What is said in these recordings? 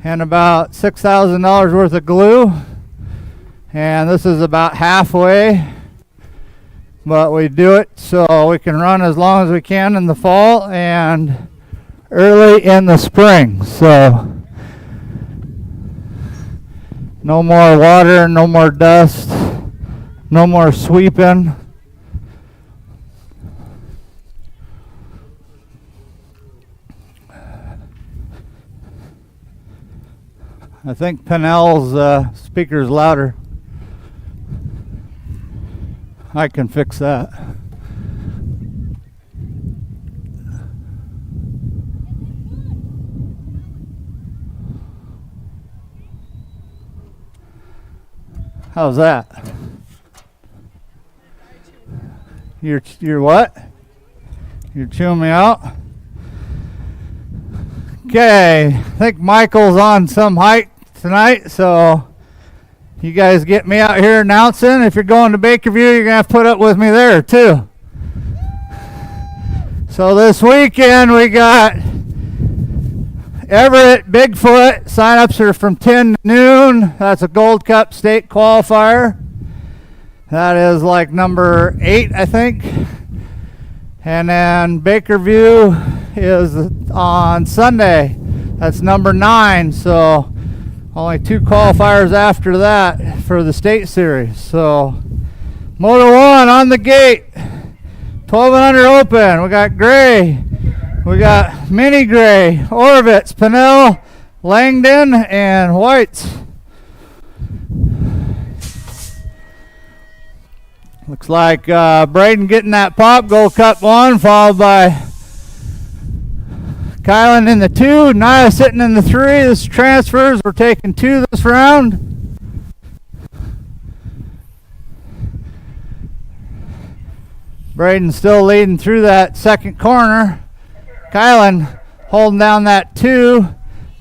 and about $6,000 worth of glue. And this is about halfway, but we do it so we can run as long as we can in the fall and early in the spring. So no more water, no more dust, no more sweeping. I think Pennell's speaker's louder. I can fix that. How's that? You're what? You're chewing me out? Okay, I think Michael's on some hike tonight, so you guys get me out here announcing. If you're going to Bakerview, you're going to have to put up with me there too. So this weekend we got Everett, Bigfoot. Sign-ups are from 10 to noon. That's a Gold Cup state qualifier. That is like number 8, I think. And then Bakerview is on Sunday. That's number 9. So only 2 qualifiers after that for the state series. So Moto 1 on the gate. 12 and under open. We got gray. We got mini gray, Orvitz, Pennell, Langdon, and Whites. Looks like Braden getting that pop. Gold Cup 1, followed by Kylan in the 2. Nia sitting in the 3. This is transfers. We're taking 2 this round. Braden still leading through that second corner. Kylan holding down that 2.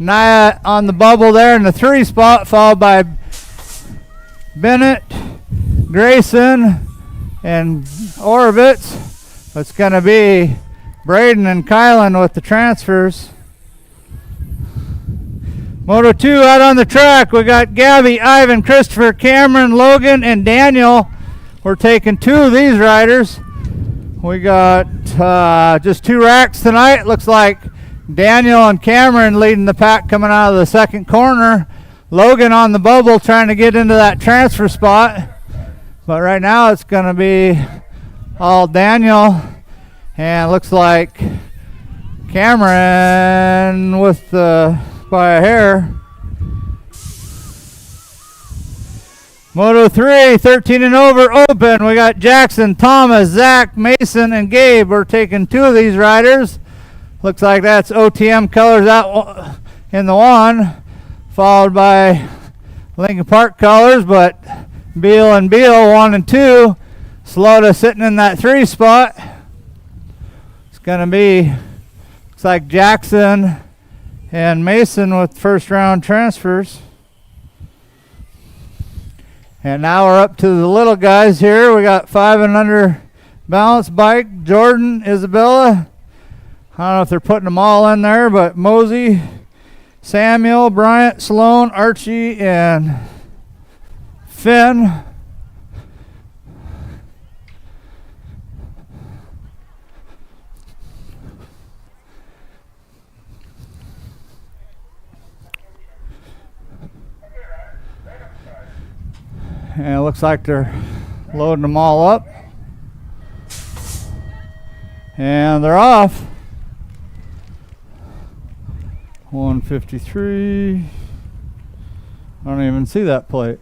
Nia on the bubble there in the 3 spot, followed by Bennett, Grayson, and Orovitz. It's going to be Braden and Kylan with the transfers. Moto 2 out on the track. We got Gabby, Ivan, Christopher, Cameron, Logan, and Daniel. We're taking 2 of these riders. We got just 2 racks tonight. Looks like Daniel and Cameron leading the pack coming out of the second corner. Logan on the bubble trying to get into that transfer spot. But right now it's going to be all Daniel. And looks like Cameron with by a hair. Moto 3, 13 and over open. We got Jackson, Thomas, Zach, Mason, and Gabe. We're taking 2 of these riders. Looks like that's OTM colors out in the 1, followed by Lincoln Park colors, but Beal and Beal 1 and 2. Slota sitting in that 3 spot. It's going to be, looks like Jackson and Mason with first round transfers. And now we're up to the little guys here. We got 5 and under balance bike. Jordan, Isabella. I don't know if they're putting them all in there, but Mosey, Samuel, Bryant, Sloan, Archie, and Finn. And it looks like they're loading them all up. And they're off. 153. I don't even see that plate.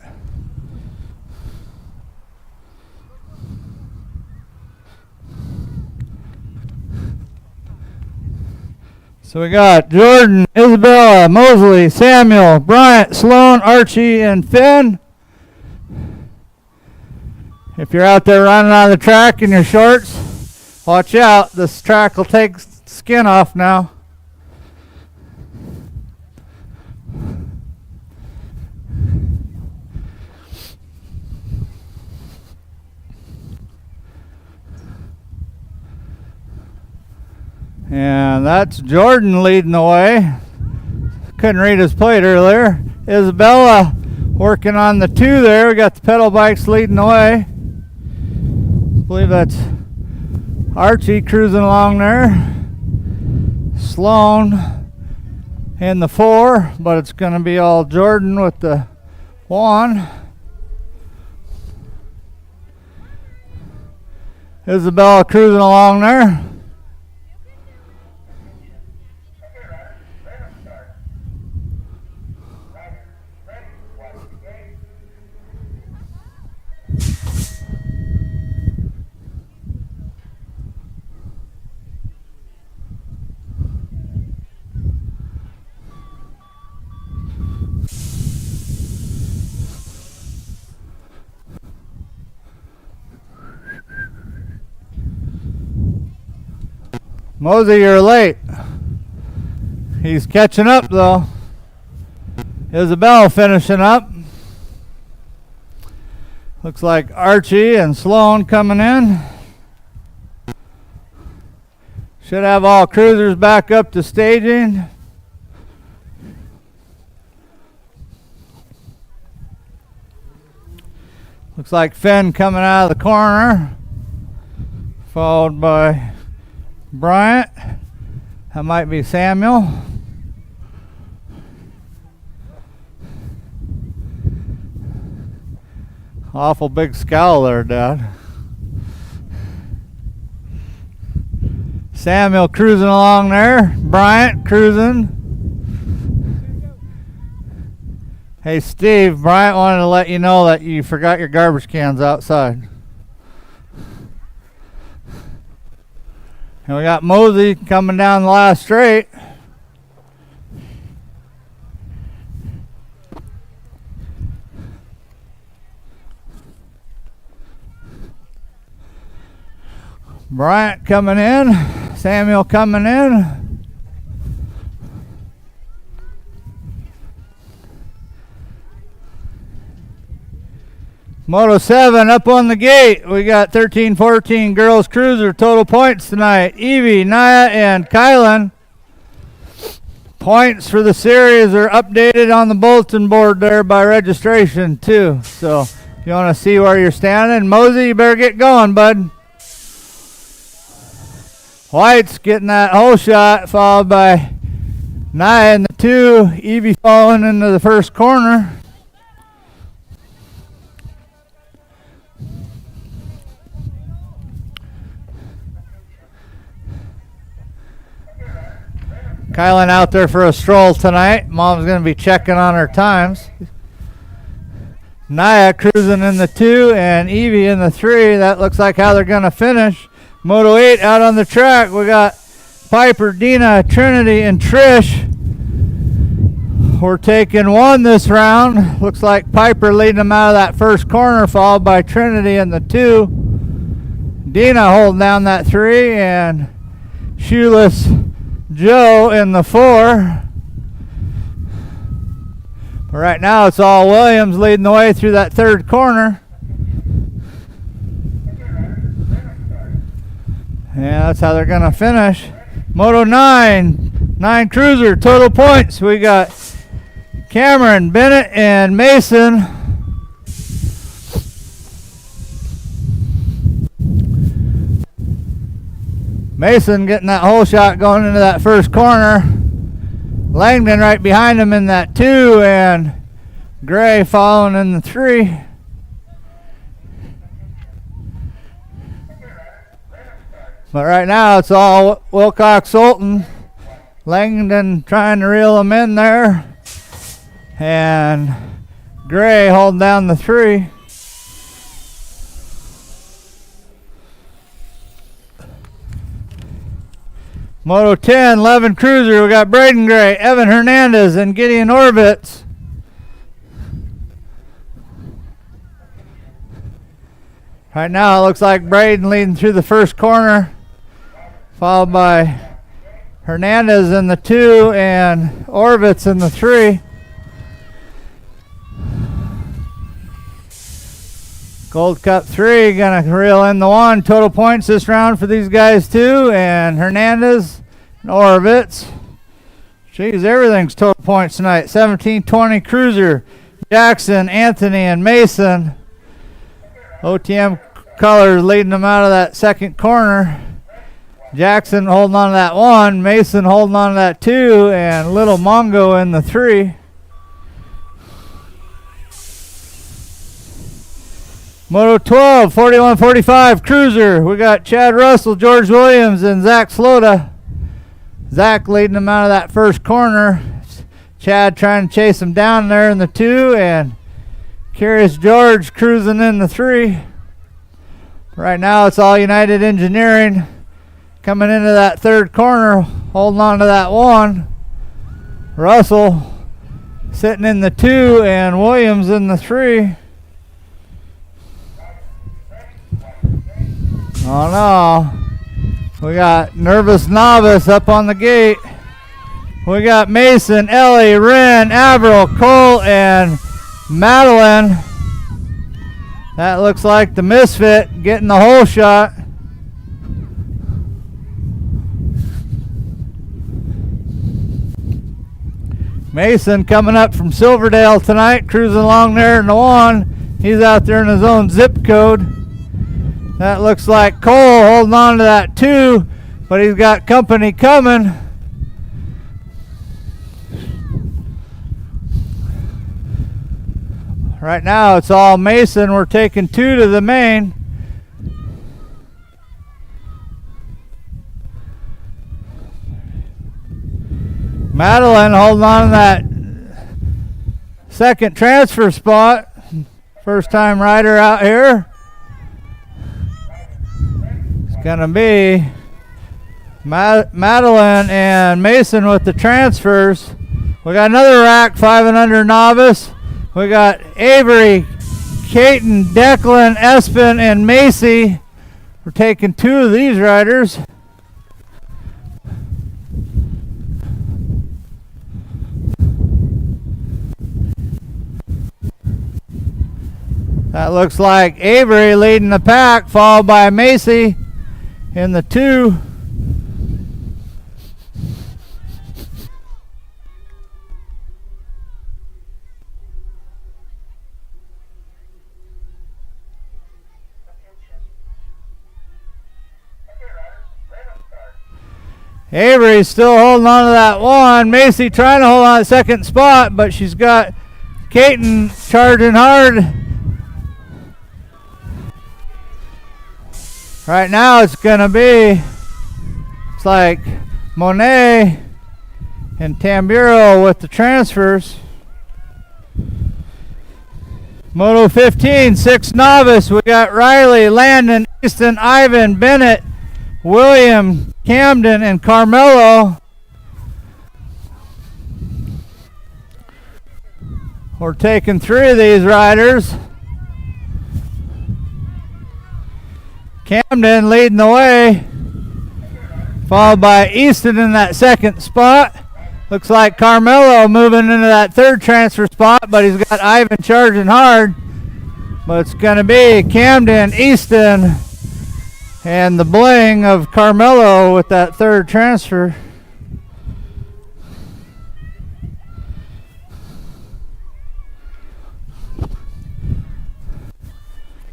So we got Jordan, Isabella, Mosley, Samuel, Bryant, Sloan, Archie, and Finn. If you're out there running on the track in your shorts, watch out. This track will take skin off now. And that's Jordan leading the way. couldn't read his plate earlier. Isabella working on the 2 there. We got the pedal bikes leading the way. I believe that's Archie cruising along there. Sloan in the 4, but it's going to be all Jordan with the 1. Isabella cruising along there. Mosey, you're late. He's catching up though. Isabel finishing up. Looks like Archie and Sloan coming in. Should have all cruisers back up to staging. Looks like Finn coming out of the corner, followed by Bryant. That might be Samuel. Awful big scowl there, Dad. Samuel cruising along there. Bryant cruising. Hey Steve, Bryant wanted to let you know that you forgot your garbage cans outside. And we got Mosey coming down the last straight. Bryant coming in. Samuel coming in. Moto 7 up on the gate. We got 13-14 girls cruiser total points tonight. Evie, Naya, and Kylan. Points for the series are updated on the bulletin board there by registration too. So if you want to see where you're standing, Mosey, you better get going, bud. White's getting that hole shot, followed by Naya in the 2. Evie falling into the first corner. Kylan out there for a stroll tonight. Mom's going to be checking on her times. Naya cruising in the 2 and Evie in the 3. That looks like how they're going to finish. Moto 8 out on the track. We got Piper, Dina, Trinity, and Trish. We're taking 1 this round. Looks like Piper leading them out of that first corner, followed by Trinity in the 2. Dina holding down that 3, and Shoeless Joe in the 4. But right now it's all Williams leading the way through that third corner. Yeah, that's how they're going to finish. Moto 9 cruiser total points. We got Cameron, Bennett, and Mason. Mason getting that hole shot going into that first corner. Langdon right behind him in that 2, and Gray following in the 3. But right now it's all Wilcox Sultan. Langdon trying to reel him in there, and Gray holding down the 3. Moto 10, 11 cruiser. We got Braden Gray, Evan Hernandez, and Gideon Orbitz. Right now it looks like Braden leading through the first corner, followed by Hernandez in the 2 and Orbitz in the 3. Gold Cup 3 gonna reel in the 1. Total points this round for these guys too, and Hernandez and Orovitz. Geez, everything's total points tonight. 17-20 Cruiser, Jackson, Anthony, and Mason. OTM Colors leading them out of that second corner. Jackson holding on to that 1, Mason holding on to that 2, and Little Mongo in the 3. Moto 12, 41-45 Cruiser. We got Chad Russell, George Williams, and Zach Slota. Zach leading them out of that first corner. Chad trying to chase him down there in the 2, and Curious George cruising in the 3. Right now it's all United Engineering coming into that third corner, holding on to that 1. Russell sitting in the 2, and Williams in the 3. Oh no. We got Nervous Novice up on the gate. We got Mason, Ellie, Wren, Averill, Cole, and Madeline. That looks like the Misfit getting the hole shot. Mason coming up from Silverdale tonight, cruising along there in the 1. He's out there in his own zip code. That looks like Cole holding on to that 2, but he's got company coming. Right now it's all Mason. We're taking 2 to the main. Madeline holding on to that second transfer spot. First time rider out here. It's going to be Madeline and Mason with the transfers. We got another rack, 5 and under novice. We got Avery, Caton, Declan, Espen, and Macy. We're taking 2 of these riders. That looks like Avery leading the pack, followed by Macy in the 2. Avery's still holding on to that 1. Macy trying to hold on to the second spot, but she's got Caton charging hard. Right now it's going to be, it's like Monet and Tamburo with the transfers. Moto 15, 6 novice. We got Riley, Landon, Easton, Ivan, Bennett, William, Camden, and Carmelo. We're taking 3 of these riders. Camden leading the way, followed by Easton in that second spot. Looks like Carmelo moving into that third transfer spot, but he's got Ivan charging hard. But it's going to be Camden, Easton, and the bling of Carmelo with that third transfer.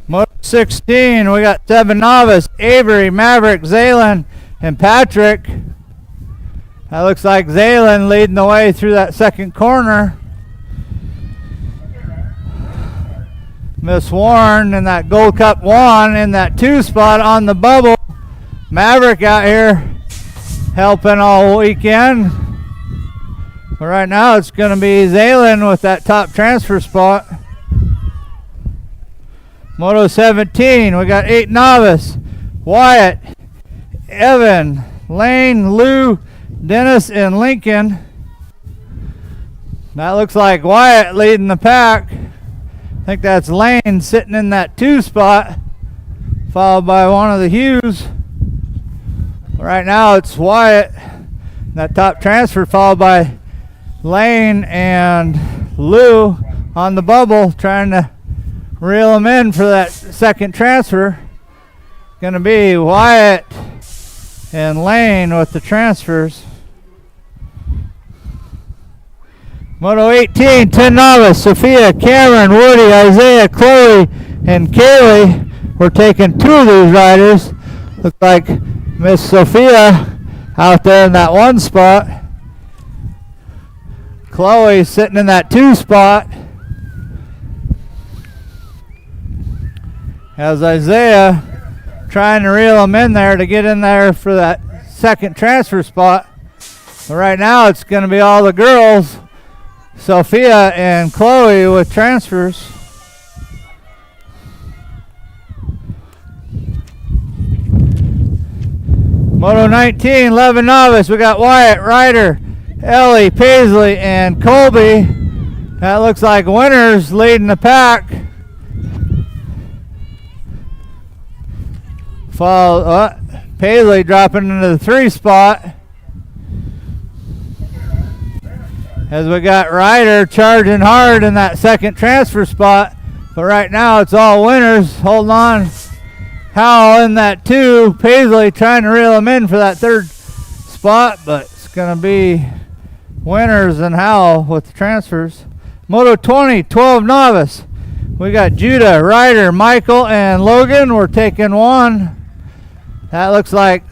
Moto 16, we got 7 novice, Avery, Maverick, Zaylen, and Patrick. That looks like Zaylen leading the way through that second corner. Miss Warren in that Gold Cup 1 in that 2 spot on the bubble. Maverick out here helping all weekend. But right now it's going to be Zaylen with that top transfer spot. Moto 17, we got 8 novice. Wyatt, Evan, Lane, Lou, Dennis, and Lincoln. That looks like Wyatt leading the pack. I think that's Lane sitting in that 2 spot, followed by one of the Hughes. Right now it's Wyatt, that top transfer, followed by Lane and Lou on the bubble, trying to reel him in for that second transfer. Going to be Wyatt and Lane with the transfers. Moto 18, 10 novice, Sophia, Cameron, Woody, Isaiah, Chloe, and Kaylee. We're taking 2 of these riders. Looks like Miss Sophia out there in that 1 spot. Chloe sitting in that 2 spot. As Isaiah trying to reel him in there to get in there for that 2nd transfer spot. But right now it's going to be all the girls, Sophia and Chloe, with transfers. Moto 19, 11 novice. We got Wyatt, Ryder, Ellie, Paisley, and Colby. That looks like winners leading the pack. Paisley dropping into the 3 spot. As we got Ryder charging hard in that 2nd transfer spot. But right now it's all winners. Holding on. Howell in that 2. Paisley trying to reel him in for that 3rd spot. But it's going to be winners and Howell with the transfers. Moto 20, 12 novice. We got Judah, Ryder, Michael, and Logan. We're taking 1. That looks like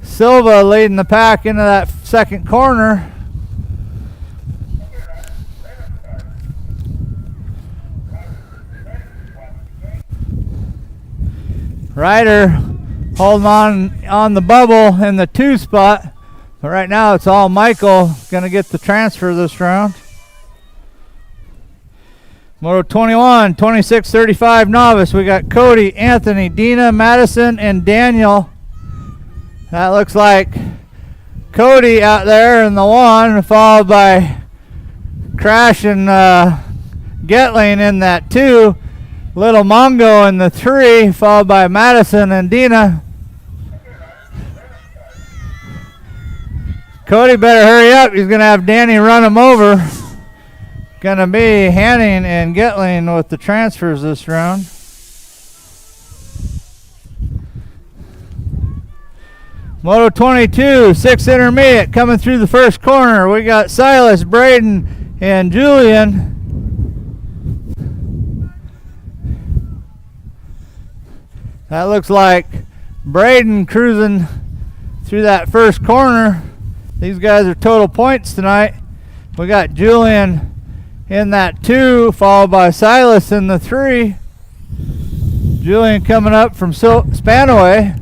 Silva leading the pack into that 2nd corner. Ryder holding on the bubble in the 2 spot. But right now it's all Michael going to get the transfer this round. Moto 21, 26, 35 novice. We got Cody, Anthony, Dina, Madison, and Daniel. That looks like Cody out there in the 1, followed by Crash and Getling in that 2. Little Mongo in the 3, followed by Madison and Dina. Cody better hurry up. He's going to have Danny run him over. Going to be Hanning and Getling with the transfers this round. Moto 22, 6 intermediate, coming through the 1st corner. We got Silas, Braden, and Julian. That looks like Braden cruising through that 1st corner. These guys are total points tonight. We got Julian in that 2, followed by Silas in the 3. Julian coming up from Spanaway.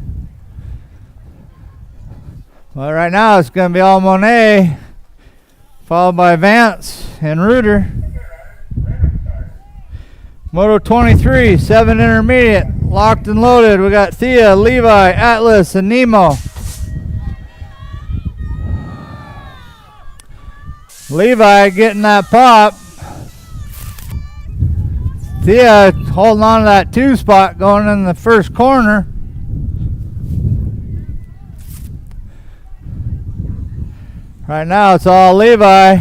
Well, right now it's going to be all Monet, followed by Vance and Reuter. Moto 23, 7 intermediate, locked and loaded. We got Thea, Levi, Atlas, and Nemo. Levi getting that pop. Thea holding on to that 2 spot going in the 1st corner. Right now it's all Levi,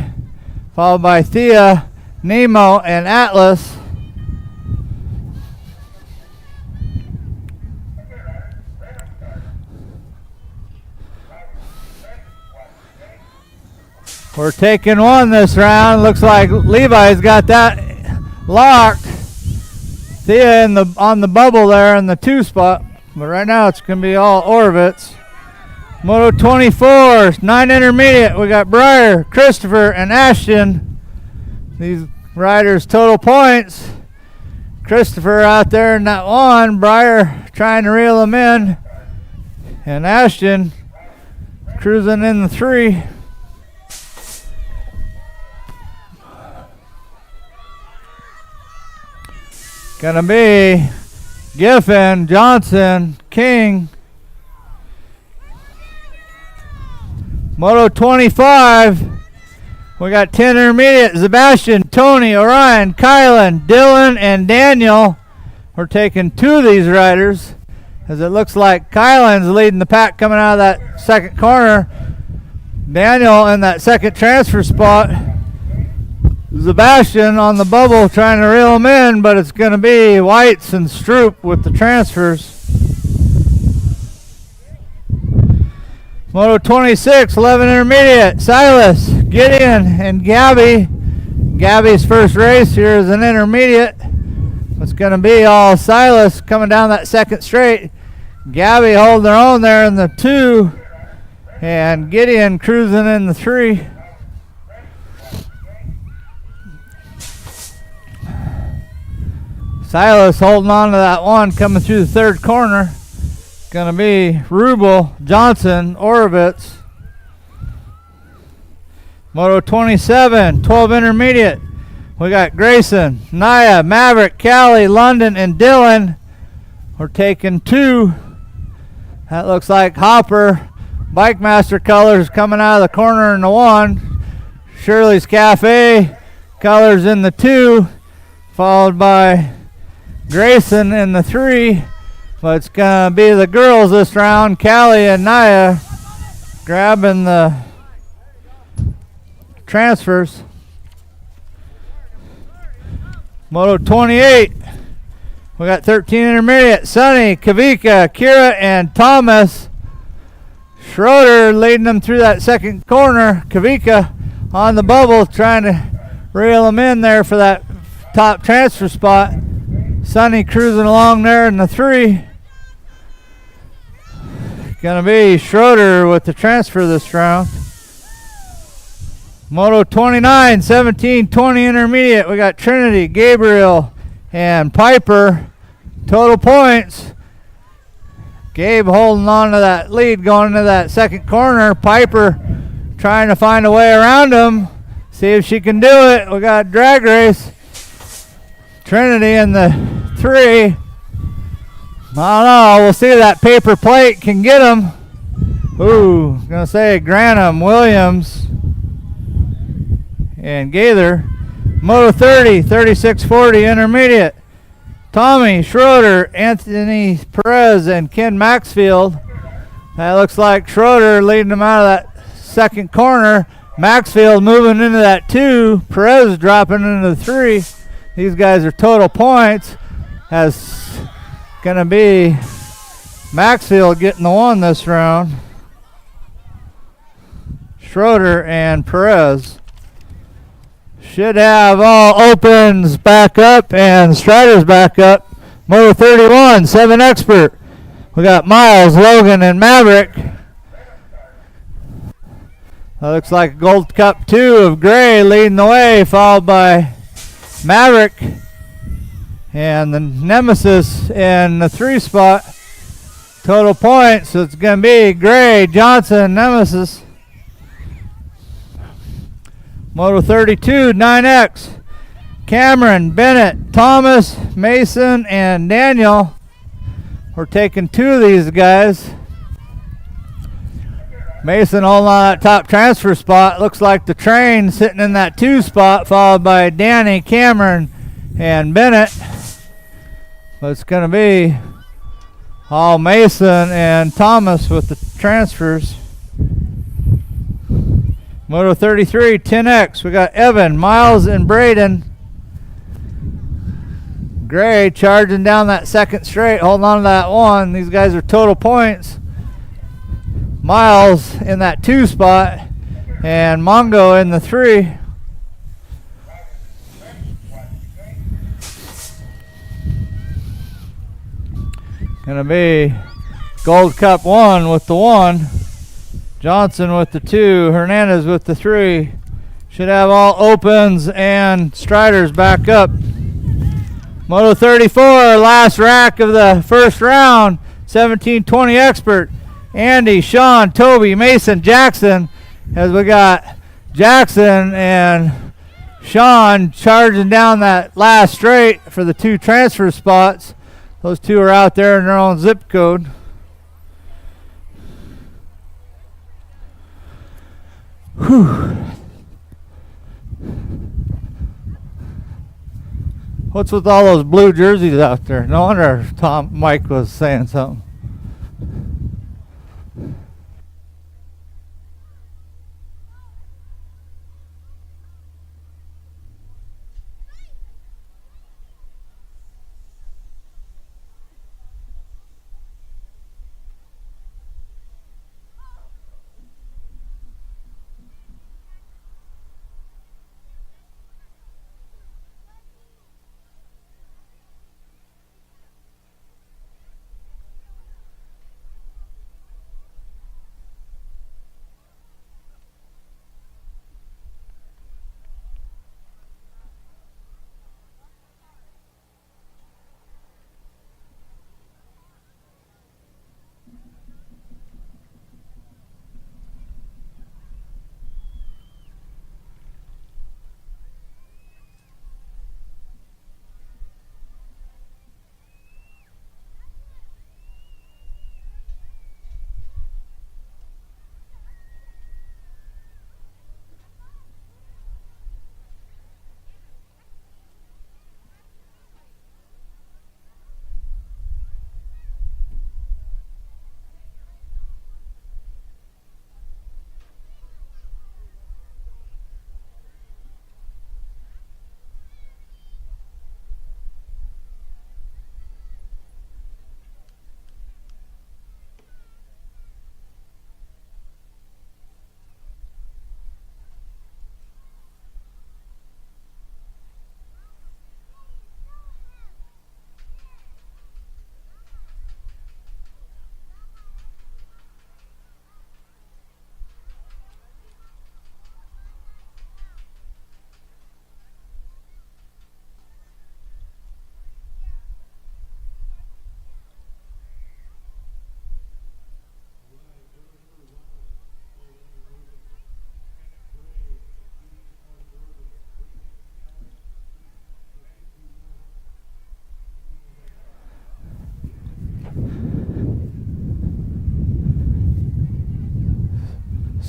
followed by Thea, Nemo, and Atlas. We're taking 1 this round. Looks like Levi's got that locked. Thea on the bubble there in the 2 spot. But right now it's going to be all Orovitz. Moto 24, 9 intermediate. We got Breyer, Christopher, and Ashton. These riders total points. Christopher out there in that 1. Breyer trying to reel him in. And Ashton cruising in the 3. Gonna be Giffen, Johnson, King. Moto 25, we got 10 intermediate. Sebastian, Tony, Orion, Kylan, Dylan, and Daniel. We're taking 2 of these riders, as it looks like Kylan's leading the pack coming out of that 2nd corner. Daniel in that 2nd transfer spot. Sebastian on the bubble trying to reel him in, but it's going to be Whites and Stroop with the transfers. Moto 26, 11 intermediate. Silas, Gideon, and Gabby Gabby's first race here is an intermediate. It's going to be all Silas coming down that second straight. Gabby holding their own there in the 2, and Gideon cruising in the 3. Silas holding on to that 1 coming through the 3rd corner. Going to be Rubel, Johnson, Orovitz. Moto 27, 12 intermediate. We got Grayson, Naya, Maverick, Callie, London, and Dylan. We're taking 2. That looks like Hopper. Bike Master colors coming out of the corner in the 1. Shirley's Cafe colors in the 2. Followed by Grayson in the 3. But it's going to be the girls this round. Callie and Naya grabbing the transfers. Moto 28. We got 13 intermediate. Sonny, Kavika, Kira, and Thomas. Schroeder leading them through that second corner. Kavika on the bubble trying to reel them in there for that top transfer spot. Sonny cruising along there in the 3. Gonna be Schroeder with the transfer this round. Moto 29, 17, 20 intermediate. We got Trinity, Gabriel, and Piper. Total points. Gabe holding on to that lead going into that second corner. Piper trying to find a way around him. See if she can do it. We got drag race. Trinity in the 3. I don't know. We'll see if that paper plate can get him. Ooh, gonna say Granham, Williams, and Gaither. Moto 30, 36-40 intermediate. Tommy, Schroeder, Anthony Perez, and Ken Maxfield. That looks like Schroeder leading them out of that second corner. Maxfield moving into that 2. Perez dropping into the 3. These guys are total points. Has gonna be Maxfield getting the 1 this round. Schroeder and Perez. Should have all opens back up and Striders back up. Moto 31, 7 expert. We got Miles, Logan, and Maverick. That looks like a Gold Cup 2 of Gray leading the way, followed by Maverick and the Nemesis in the 3 spot. Total points, so it's going to be Gray, Johnson, Nemesis. Moto 32, 9X. Cameron, Bennett, Thomas, Mason, and Daniel. We're taking 2 of these guys. Mason holding on that top transfer spot. Looks like the train sitting in that 2 spot, followed by Danny, Cameron, and Bennett. But it's going to be all Mason and Thomas with the transfers. Moto 33, 10X. We got Evan, Miles, and Braden. Gray charging down that second straight, holding on to that 1. These guys are total points. Miles in that 2 spot, and Mongo in the 3. Gonna be Gold Cup 1 with the 1. Johnson with the 2, Hernandez with the 3. Should have all opens and Striders back up. Moto 34, last rack of the first round. 17-20 expert. Andy, Sean, Toby, Mason, Jackson. As we got Jackson and Sean charging down that last straight for the 2 transfer spots. Those 2 are out there in their own zip code. Whew. What's with all those blue jerseys out there? No wonder Mike was saying something.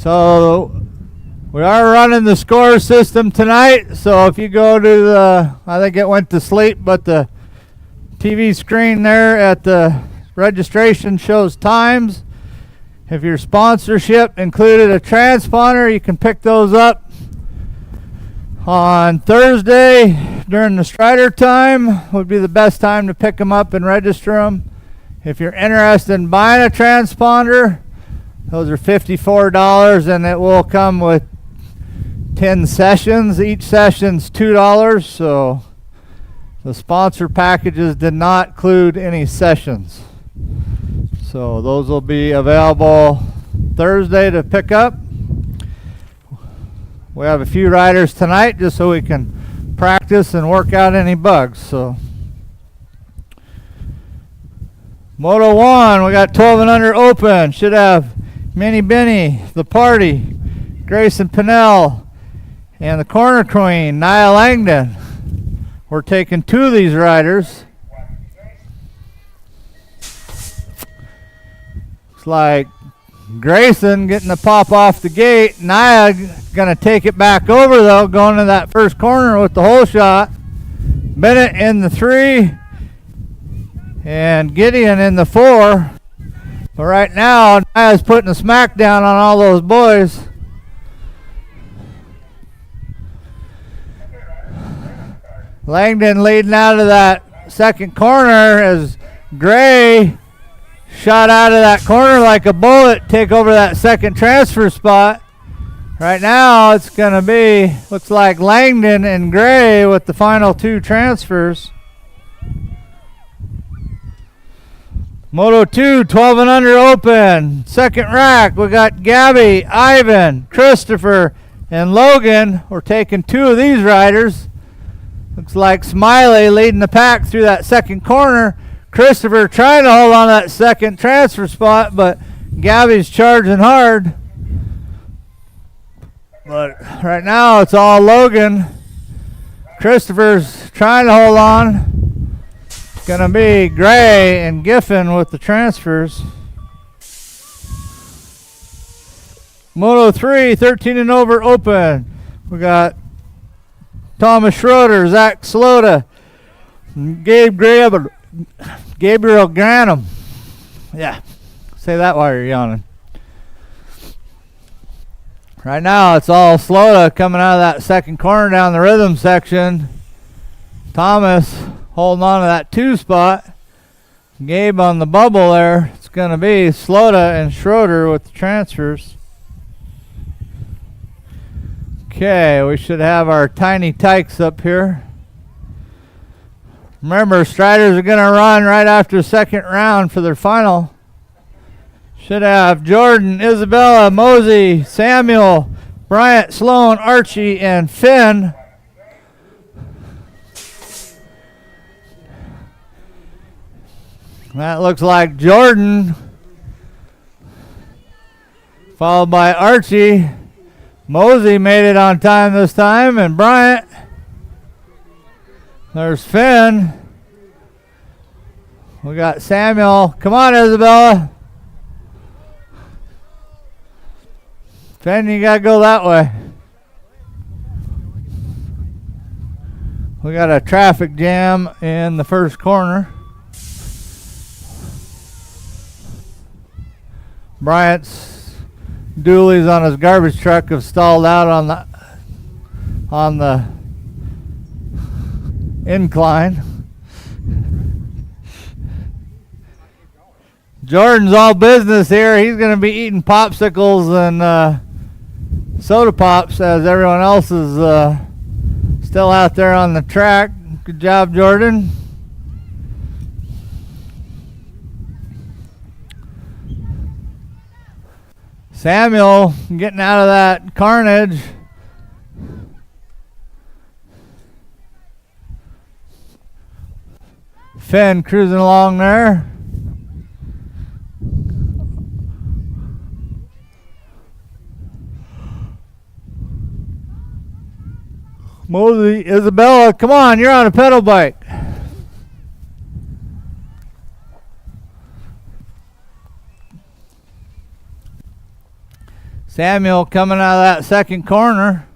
So we are running the score system tonight. So if you go to the, I think it went to sleep, but the TV screen there at the registration shows times. If your sponsorship included a transponder, you can pick those up on Thursday during the Strider time. Would be the best time to pick them up and register them. If you're interested in buying a transponder, those are $54, and it will come with 10 sessions. Each session's $2, so the sponsor packages did not include any sessions. So those will be available Thursday to pick up. We have a few riders tonight just so we can practice and work out any bugs. So Moto 1, we got 12 and under open. Should have Minnie Benny, the party, Grayson Pinnell, and the corner queen, Nia Langdon. We're taking 2 of these riders. Looks like Grayson getting the pop off the gate. Nia gonna take it back over though, going to that first corner with the hole shot. Bennett in the 3, and Gideon in the 4. But right now, Nia's putting a smack down on all those boys. Langdon leading out of that second corner as Gray shot out of that corner like a bullet, take over that second transfer spot. Right now it's going to be, looks like Langdon and Gray with the final 2 transfers. Moto 2, 12 and under open. Second rack, we got Gabby, Ivan, Christopher, and Logan. We're taking 2 of these riders. Looks like Smiley leading the pack through that second corner. Christopher trying to hold on to that second transfer spot, but Gabby's charging hard. But right now it's all Logan. Christopher's trying to hold on. It's going to be Gray and Giffen with the transfers. Moto 3, 13 and over open. We got Thomas Schroeder, Zach Slota, Gabriel Granum. Yeah, say that while you're yawning. Right now it's all Slota coming out of that second corner down the rhythm section. Thomas holding on to that 2 spot. Gabe on the bubble there. It's going to be Slota and Schroeder with the transfers. Okay, we should have our tiny tykes up here. Remember, Striders are going to run right after the second round for their final. Should have Jordan, Isabella, Mosey, Samuel, Bryant, Sloan, Archie, and Finn. That looks like Jordan, followed by Archie. Mosey made it on time this time, and Bryant. There's Finn. We got Samuel. Come on, Isabella. Finn, you got to go that way. We got a traffic jam in the first corner. Bryant's dualies on his garbage truck have stalled out on the incline. Jordan's all business here. He's going to be eating popsicles and soda pops as everyone else is still out there on the track. Good job, Jordan. Samuel getting out of that carnage. Finn cruising along there. Mosey, Isabella, come on, you're on a pedal bike. Samuel coming out of that second corner.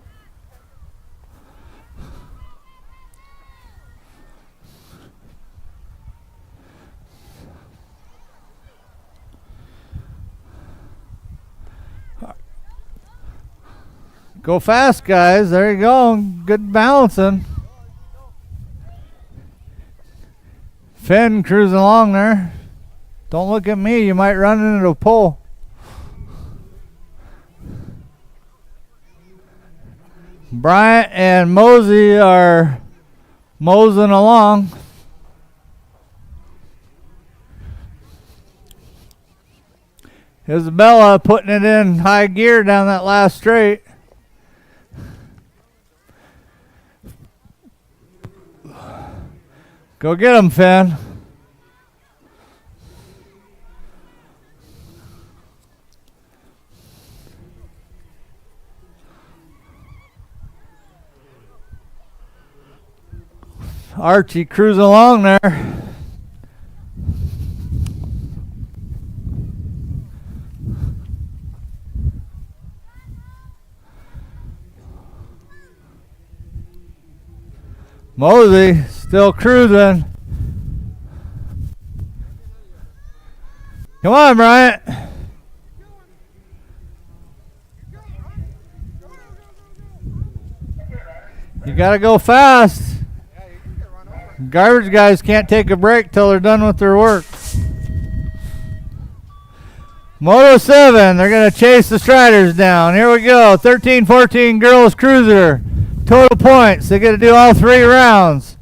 Go fast, guys. There you go. Good balancing. Finn cruising along there. Don't look at me. You might run into a pole. Bryant and Mosey are moseying along. Isabella putting it in high gear down that last straight. Go get him, Finn. Archie cruising along there. Mosey still cruising. Come on, Bryant. You gotta go fast. Garbage guys can't take a break till they're done with their work. Moto 7, they're going to chase the Striders down. Here we go. 13-14 girls cruiser. Total points. They got to do all 3 rounds.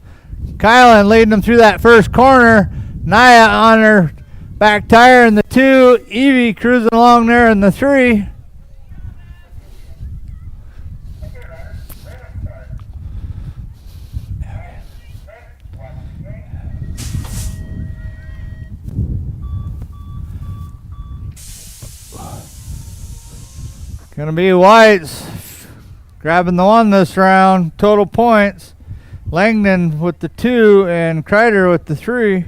Kylan leading them through that first corner. Naya on her back tire in the 2. Evie cruising along there in the 3. Gonna be Whites grabbing the 1 this round. Total points. Langdon with the 2 and Kreider with the 3.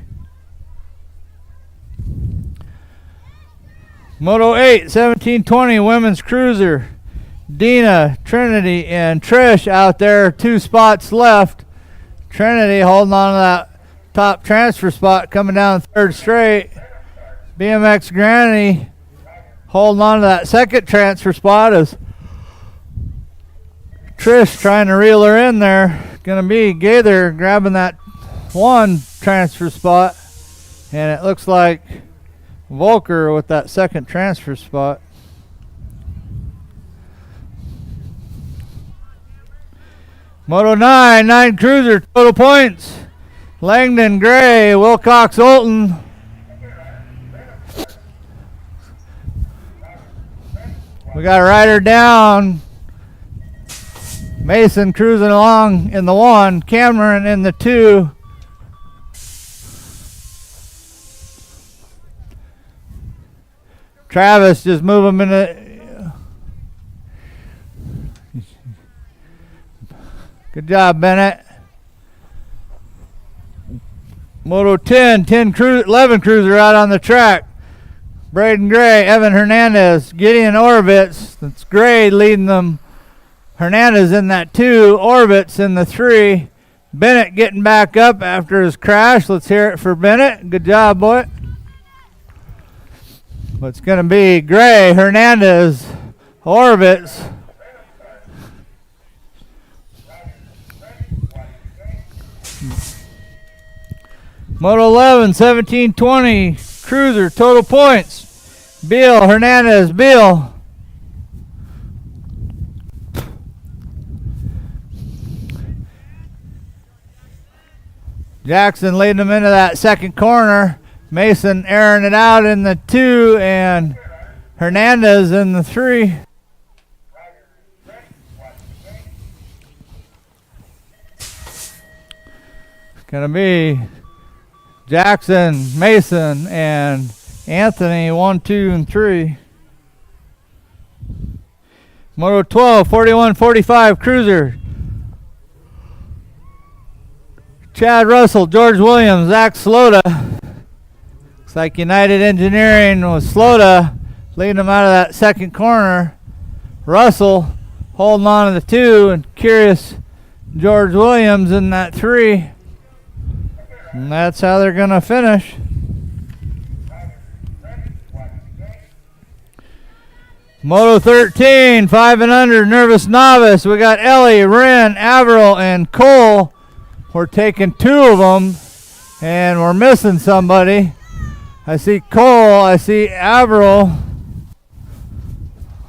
Moto 8, 17-20 women's cruiser. Dina, Trinity, and Trish out there. 2 spots left. Trinity holding on to that top transfer spot coming down 3rd straight. BMX Granny holding on to that second transfer spot as Trish trying to reel her in there. Gonna be Gaither grabbing that 1 transfer spot, and it looks like Volker with that second transfer spot. Moto 9, 9 cruiser, total points. Langdon, Gray, Wilcox, Olton. We got a rider down. Mason cruising along in the 1. Cameron in the 2. Travis just move him in the... Good job, Bennett. Moto 10, 11 cruiser out on the track. Braden Gray, Evan Hernandez, Gideon Orbitz. That's Gray leading them. Hernandez in that 2, Orbitz in the 3. Bennett getting back up after his crash. Let's hear it for Bennett. Good job, boy. It's going to be Gray, Hernandez, Orbitz. Moto 11, 17-20. Cruiser, total points. Beal, Hernandez, Beal. Jackson leading them into that second corner. Mason airing it out in the 2 and Hernandez in the 3. It's going to be Jackson, Mason, and Anthony, 1, 2, and 3. Moto 12, 41-45 cruiser. Chad Russell, George Williams, Zach Slota. Looks like United Engineering was Slota leading them out of that second corner. Russell holding on to the 2, and Curious George Williams in that 3. And that's how they're going to finish. Moto 13, 5 and under, Nervous Novice. We got Ellie, Wren, Averill, and Cole. We're taking 2 of them, and we're missing somebody. I see Cole, I see Averill.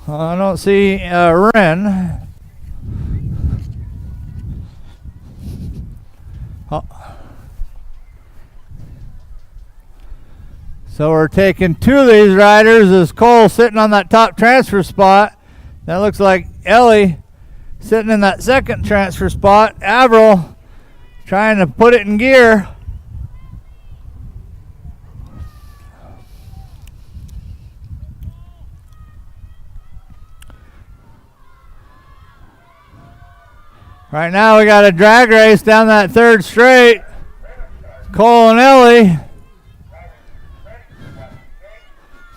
I don't see Wren. Oh. So we're taking 2 of these riders. Is Cole sitting on that top transfer spot? That looks like Ellie sitting in that second transfer spot. Averill trying to put it in gear. Right now we got a drag race down that 3rd straight. Cole and Ellie.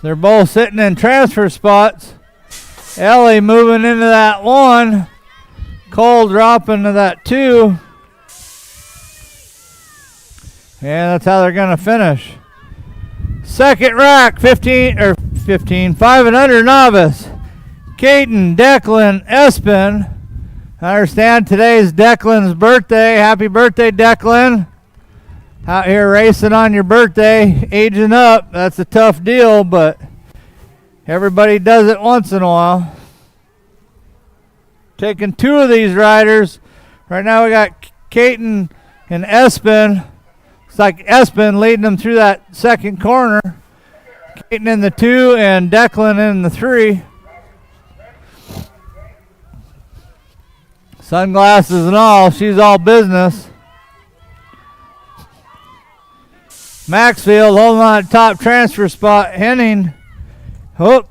They're both sitting in transfer spots. Ellie moving into that 1. Cole dropping to that 2. And that's how they're going to finish. Second rack, 5 and under novice. Caden, Declan, Espen. I understand today's Declan's birthday. Happy birthday, Declan. Out here racing on your birthday, aging up. That's a tough deal, but everybody does it once in a while. Taking 2 of these riders. Right now we got Caden and Espen. It's like Espen leading them through that second corner. Caden in the 2 and Declan in the 3. Sunglasses and all, she's all business. Maxfield holding on top transfer spot. Henning. Whoop.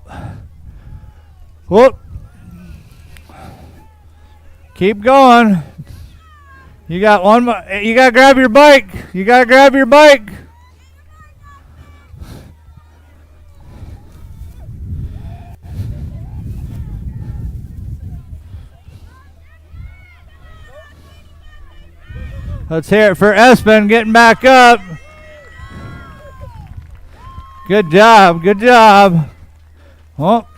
Whoop. Keep going. You got one more. You got to grab your bike. You got to grab your bike. Let's hear it for Espen getting back up. Good job, good job. Well,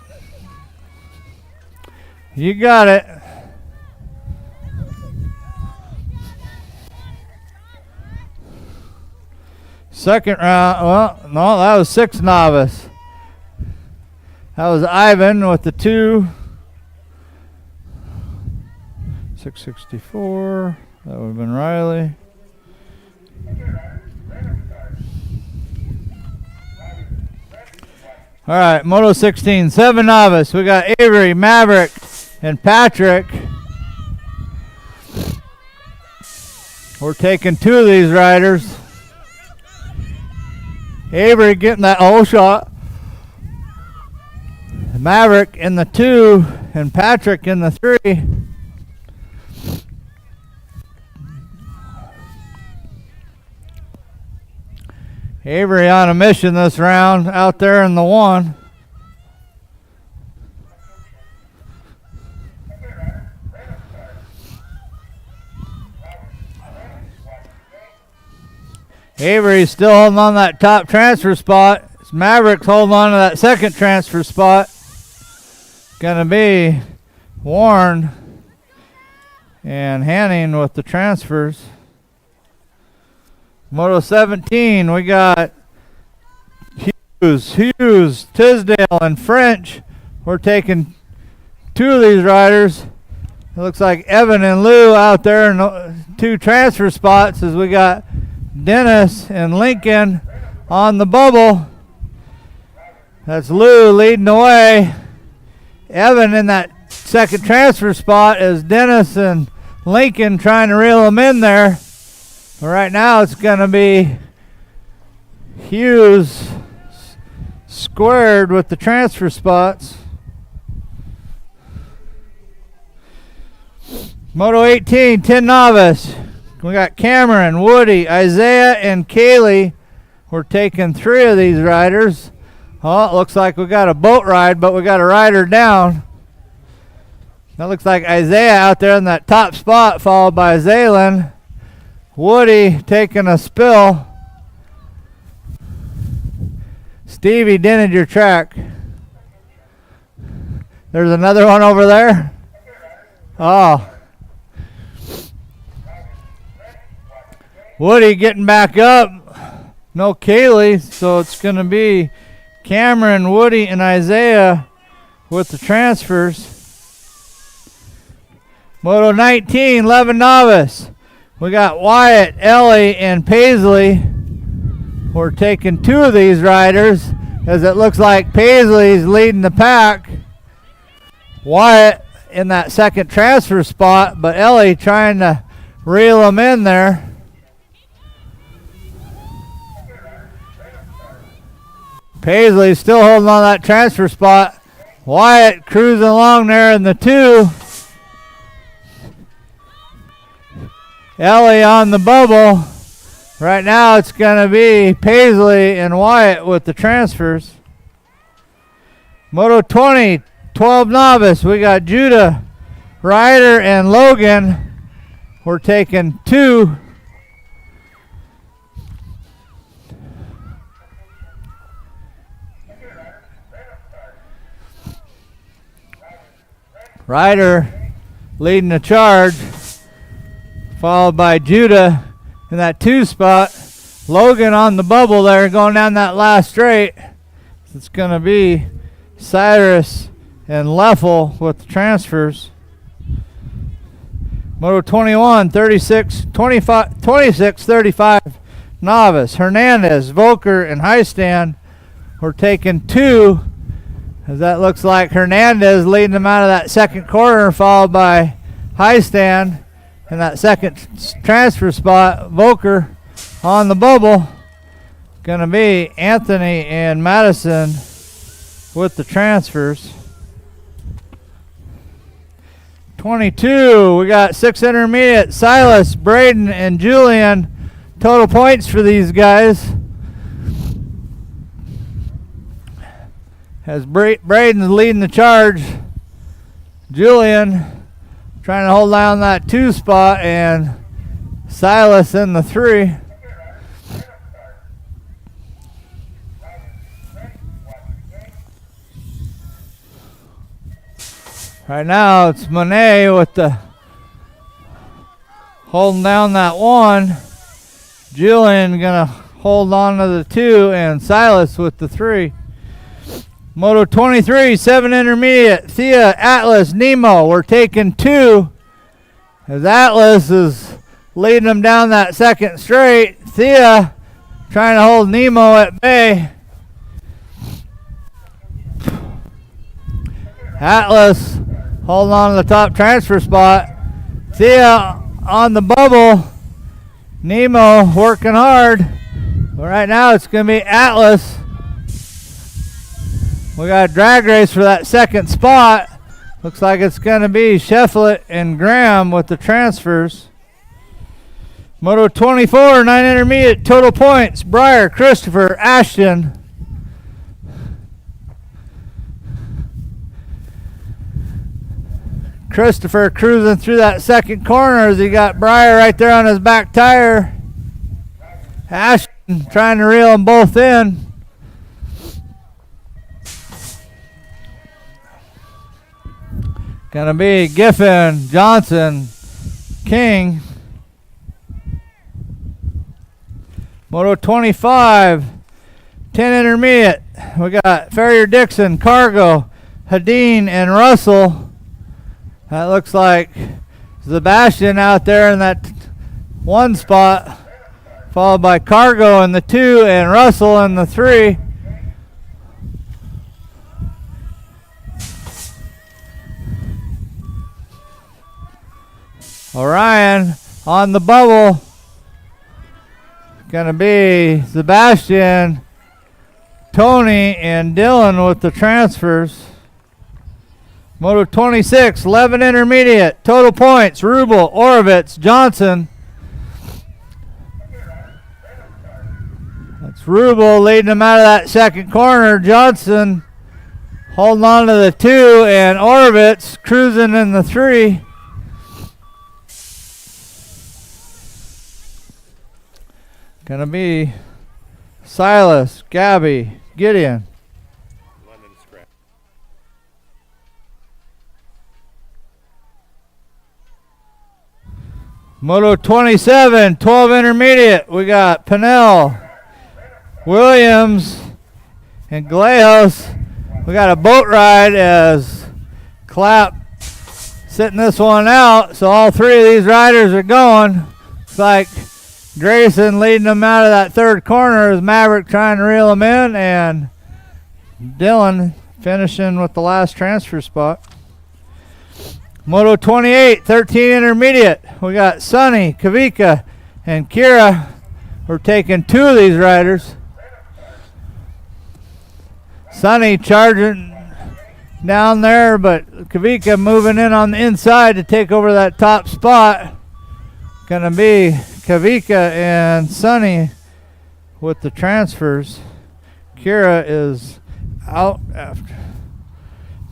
you got it. Second round, well, no, that was 6 novice. That was Ivan with the 2. 664. That would have been Riley. All right, Moto 16, 7 novice. We got Avery, Maverick, and Patrick. We're taking 2 of these riders. Avery getting that whole shot. Maverick in the 2 and Patrick in the 3. Avery on a mission this round out there in the 1. Avery's still holding on that top transfer spot. Maverick's holding on to that second transfer spot. Gonna be Warren and Hanning with the transfers. Moto 17, we got Hughes, Tisdale, and French. We're taking 2 of these riders. It looks like Evan and Lou out there in 2 transfer spots as we got Dennis and Lincoln on the bubble. That's Lou leading the way. Evan in that second transfer spot as Dennis and Lincoln trying to reel him in there. But right now it's going to be Hughes squared with the transfer spots. Moto 18, 10 novice. We got Cameron, Woody, Isaiah, and Kaylee. We're taking 3 of these riders. Oh, it looks like we got a boat ride, but we got a rider down. That looks like Isaiah out there in that top spot, followed by Zaylen. Woody taking a spill. Stevie dented your track. There's another one over there. Oh. Woody getting back up. No Kaylee, so it's going to be Cameron, Woody, and Isaiah with the transfers. Moto 19, 11 novice. We got Wyatt, Ellie, and Paisley. We're taking two of these riders, as it looks like Paisley's leading the pack. Wyatt in that second transfer spot, but Ellie trying to reel him in there. Paisley still holding on that transfer spot. Wyatt cruising along there in the 2. Ellie on the bubble. Right now it's going to be Paisley and Wyatt with the transfers. Moto 20, 12 novice. We got Judah, Ryder, and Logan. We're taking 2. Ryder leading the charge, followed by Judah in that 2 spot. Logan on the bubble there going down that last straight. It's going to be Cyrus and Leffel with the transfers. Moto 21, 36, 25, 26, 35 novice. Hernandez, Volker, and Highstand. We're taking 2. As that looks like Hernandez leading them out of that second corner, followed by Highstand in that second transfer spot. Volker on the bubble. Going to be Anthony and Madison with the transfers. 22, we got 6 intermediate. Silas, Braden, and Julian. Total points for these guys. As Braden's leading the charge, Julian trying to hold down that 2 spot, and Silas in the 3. Right now it's Monet with the holding down that 1. Julian gonna hold on to the 2, and Silas with the 3. Moto 23, 7 intermediate. Thea, Atlas, Nemo. We're taking 2. As Atlas is leading them down that second straight. Thea trying to hold Nemo at bay. Atlas holding on to the top transfer spot. Thea on the bubble. Nemo working hard. But right now it's going to be Atlas. We got a drag race for that second spot. Looks like it's going to be Shefflett and Graham with the transfers. Moto 24, 9 intermediate, total points. Breyer, Christopher, Ashton. Christopher cruising through that second corner as he got Breyer right there on his back tire. Ashton trying to reel them both in. Gonna be Giffen, Johnson, King. Moto 25, 10 intermediate. We got Ferrier Dixon, Cargo, Hadeen, and Russell. That looks like Sebastian out there in that 1 spot, followed by Cargo in the 2 and Russell in the 3. Orion on the bubble. Gonna be Sebastian, Tony, and Dylan with the transfers. Moto 26, 11 intermediate. Total points, Rubel, Orovitz, Johnson. That's Rubel leading them out of that second corner. Johnson holding on to the 2, and Orbitz cruising in the 3. Gonna be Silas, Gabby, Gideon. Moto 27, 12 intermediate. We got Pinnell, Williams, and Galejos. We got a boat ride as Clapp sitting this one out. So all 3 of these riders are going. It's like Grayson leading them out of that 3rd corner as Maverick trying to reel them in, and Dylan finishing with the last transfer spot. Moto 28, 13 intermediate. We got Sonny, Kavika, and Kira. We're taking 2 of these riders. Sonny charging down there, but Kavika moving in on the inside to take over that top spot. Gonna be Kavika and Sonny with the transfers. Kira is out after.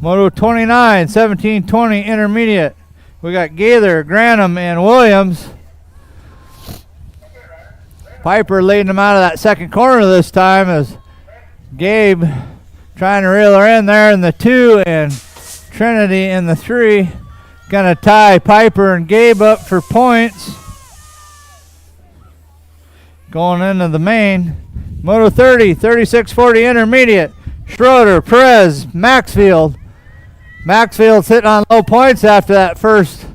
Moto 29, 17-20 intermediate. We got Gaither, Granum, and Williams. Piper leading them out of that 2nd corner this time as Gabe trying to reel her in there in the 2, and Trinity in the 3. Gonna tie Piper and Gabe up for points. Going into the main. Moto 30, 36-40 intermediate. Schroeder, Perez, Maxfield. Maxfield sitting on low points after that first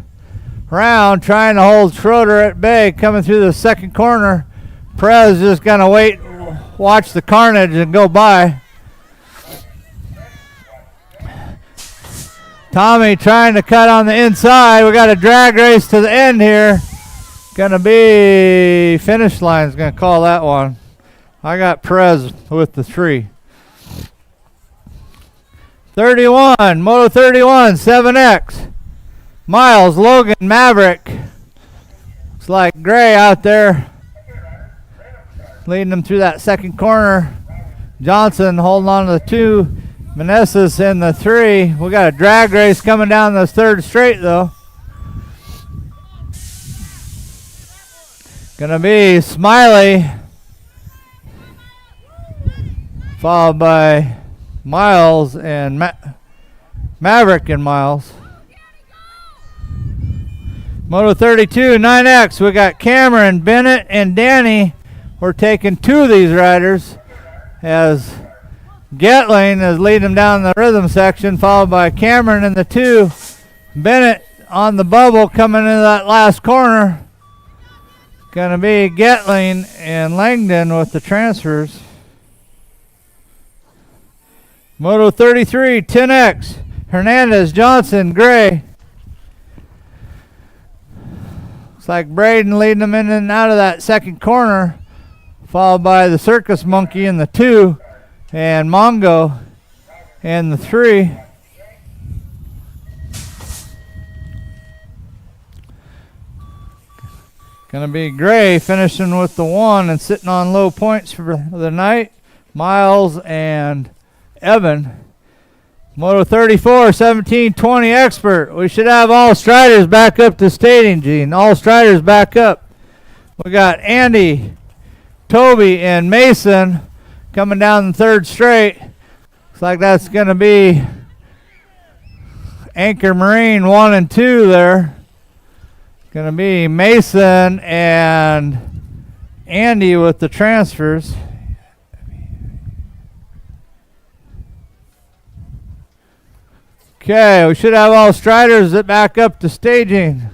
round, trying to hold Schroeder at bay, coming through the 2nd corner. Perez just going to wait, watch the carnage, and go by. Tommy trying to cut on the inside. We got a drag race to the end here. Going to be finish line's going to call that one. I got Perez with the 3. 31, Moto 31, 7X. Miles, Logan, Maverick. Looks like Gray out there leading them through that 2nd corner. Johnson holding on to the 2. Meneses in the 3. We got a drag race coming down this 3rd straight though. Gonna be Smiley, followed by Miles and Maverick and Miles. Moto 32, 9X. We got Cameron, Bennett, and Danny. We're taking 2 of these riders as Getling is leading them down the rhythm section, followed by Cameron in the 2. Bennett on the bubble coming into that last corner. Gonna be Getling and Langdon with the transfers. Moto 33, 10X. Hernandez, Johnson, Gray. Looks like Braden leading them in and out of that 2nd corner, followed by the Circus Monkey in the 2, and Mongo in the 3. Gonna be Gray finishing with the 1 and sitting on low points for the night. Miles and Evan. Moto 34, 17-20 expert. We should have all Striders back up to staging, Gene. All Striders back up. We got Andy, Toby, and Mason coming down the 3rd straight. Looks like that's going to be Anchor Marine 1 and 2 there. Going to be Mason and Andy with the transfers. Okay, we should have all Striders that back up to staging.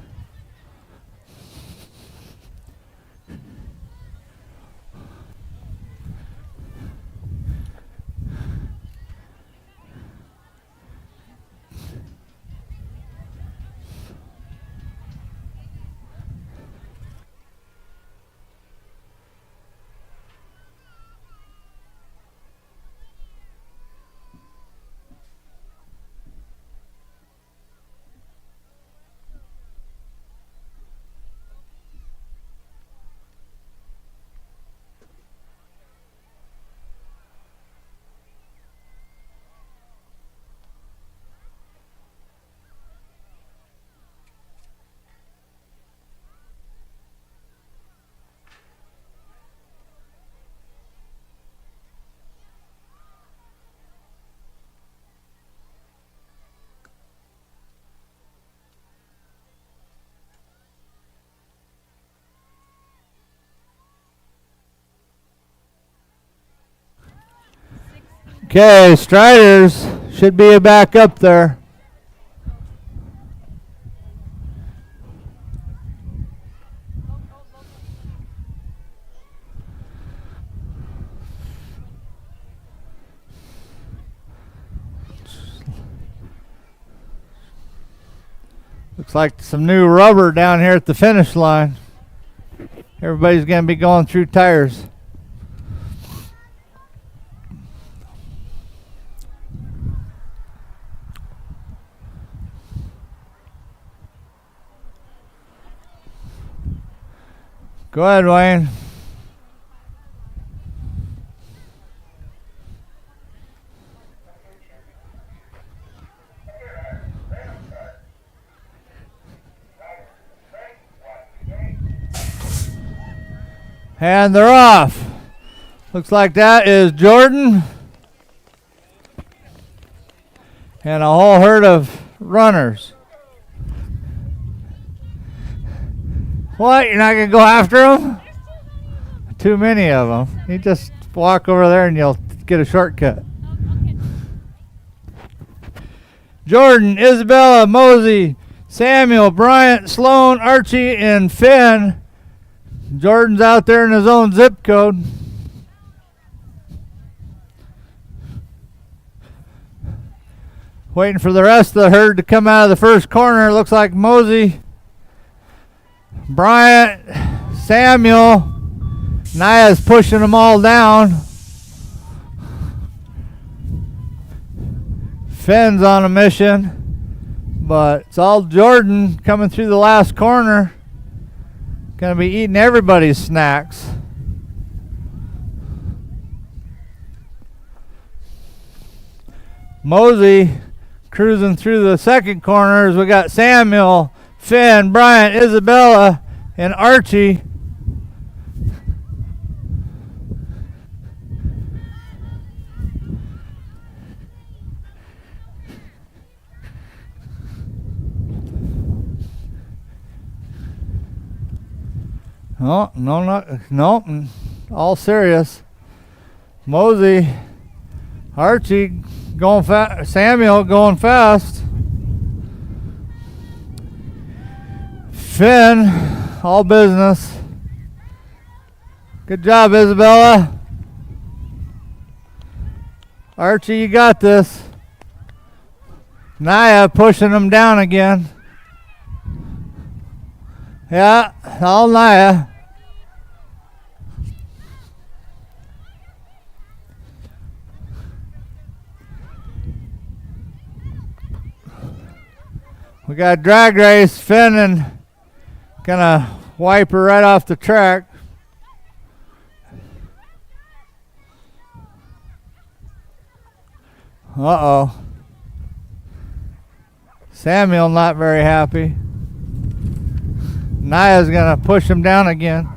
Okay, Striders should be back up there. Looks like some new rubber down here at the finish line. Everybody's going to be going through tires. Go ahead, Wayne. And they're off. Looks like that is Jordan and a whole herd of runners. What? You're not going to go after them? Too many of them. You just walk over there and you'll get a shortcut. Jordan, Isabella, Mosey, Samuel, Bryant, Sloan, Archie, and Finn. Jordan's out there in his own zip code. Waiting for the rest of the herd to come out of the first corner. Looks like Mosey, Bryant, Samuel, Naya's pushing them all down. Finn's on a mission, but it's all Jordan coming through the last corner. Gonna be eating everybody's snacks. Mosey cruising through the second corners. We got Samuel, Finn, Bryant, Isabella, and Archie. Oh, no, all serious. Mosey, Archie going fast, Samuel going fast. Finn, all business. Good job, Isabella. Archie, you got this. Naya pushing them down again. Yeah, all Naya. We got a drag race. Finn and gonna wipe her right off the track. Uh-oh. Samuel not very happy. Naya's gonna push him down again.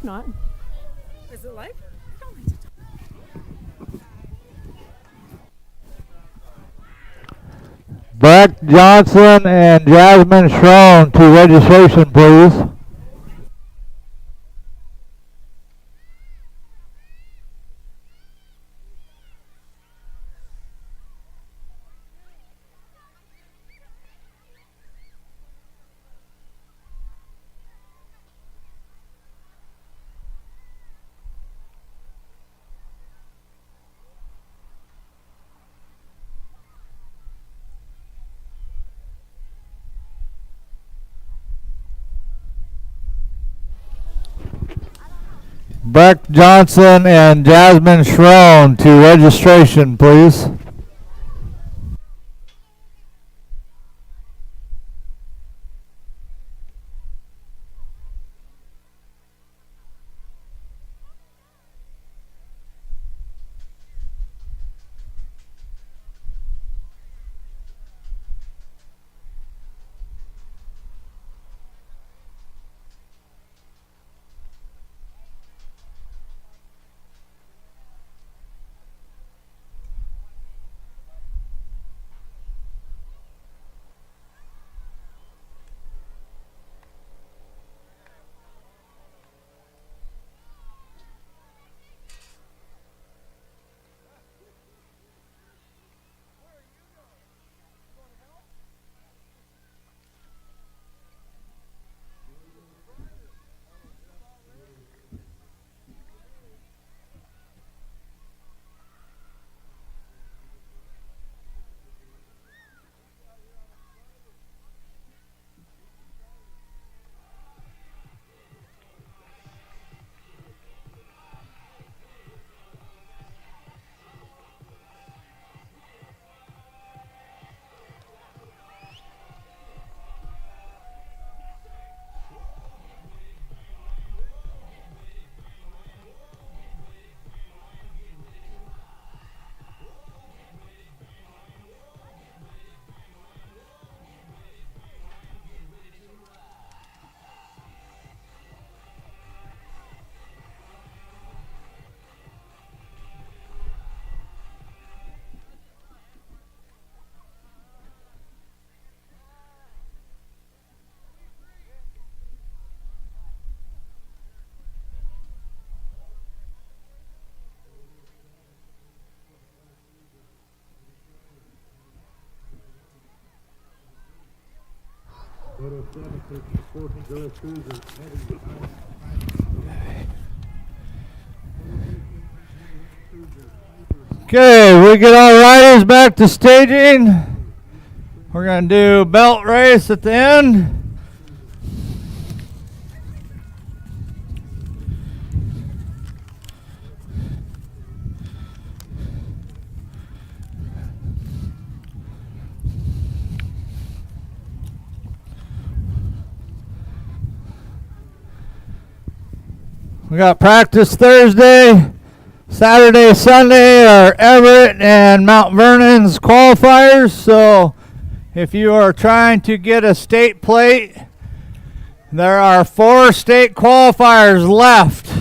not. Is it live? I don't like to talk. Beck Johnson and Jasmine Schroen to registration, please. Beck Johnson and Jasmine Schroen to registration, please. Okay, we get our riders back to staging. We're going to do belt race at the end. We got practice Thursday, Saturday, Sunday are Everett and Mount Vernon's qualifiers. So if you are trying to get a state plate, there are 4 state qualifiers left.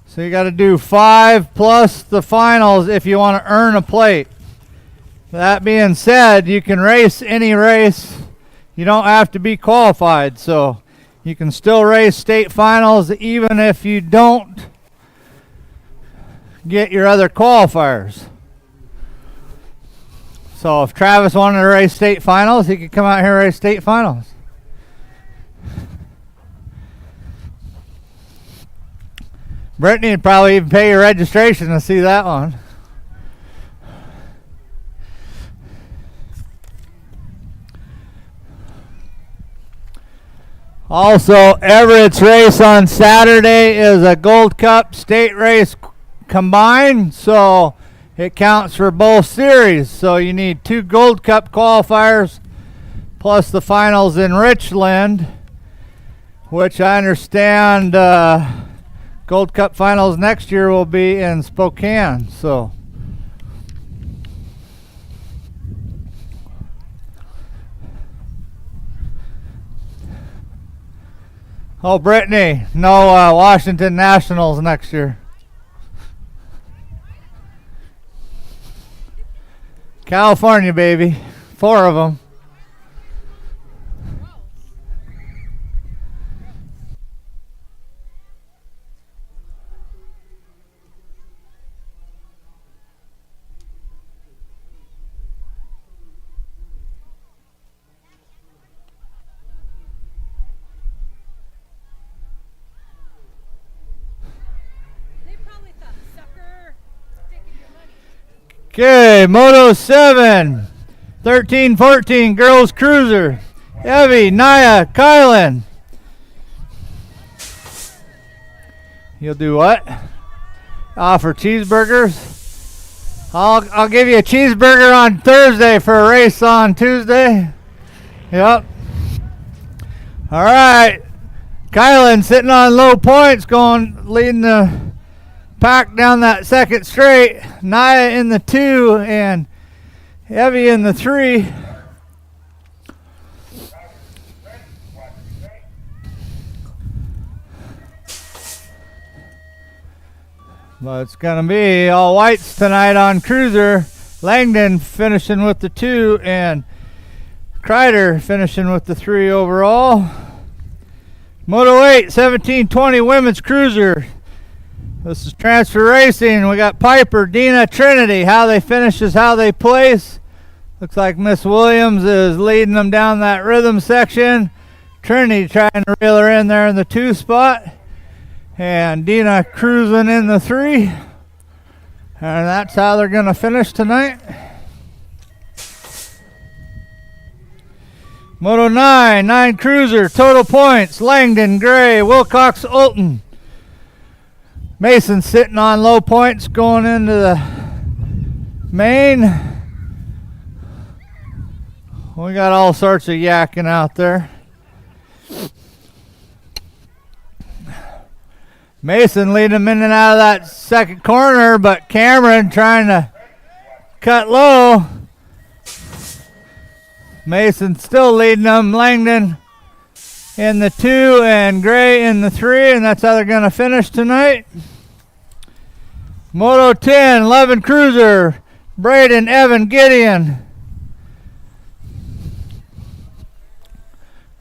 So you got to do 5 plus the finals if you want to earn a plate. That being said, you can race any race. You don't have to be qualified. So you can still race state finals even if you don't get your other qualifiers. So if Travis wanted to race state finals, he could come out here and race state finals. Brittany would probably even pay your registration to see that one. Also, Everett's race on Saturday is a Gold Cup state race combined, so it counts for both series. So you need 2 Gold Cup qualifiers plus the finals in Richland, which I understand Gold Cup finals next year will be in Spokane. So Oh, Brittany, no Washington Nationals next year. California, baby. 4 of them. Okay, Moto 7, 13-14, Girls Cruiser. Evie, Naya, Kylan. You'll do what? Offer cheeseburgers. I'll give you a cheeseburger on Thursday for a race on Tuesday. Yep. All right. Kylan sitting on low points, leading the pack down that second straight. Naya in the 2 and Evie in the 3. But it's going to be all whites tonight on Cruiser. Langdon finishing with the 2 and Kreider finishing with the 3 overall. Moto 8, 17-20 Women's Cruiser. This is transfer racing. We got Piper, Dina, Trinity. How they finish is how they place. Looks like Miss Williams is leading them down that rhythm section. Trinity trying to reel her in there in the 2 spot. And Dina cruising in the 3. And that's how they're going to finish tonight. Moto 9, 9 Cruiser, total points. Langdon, Gray, Wilcox, Olton. Mason sitting on low points going into the main. We got all sorts of yakking out there. Mason leading them in and out of that second corner, but Cameron trying to cut low. Mason still leading them. Langdon in the 2 and Gray in the 3, and that's how they're going to finish tonight. Moto 10, 11 Cruiser, Braden, Evan, Gideon.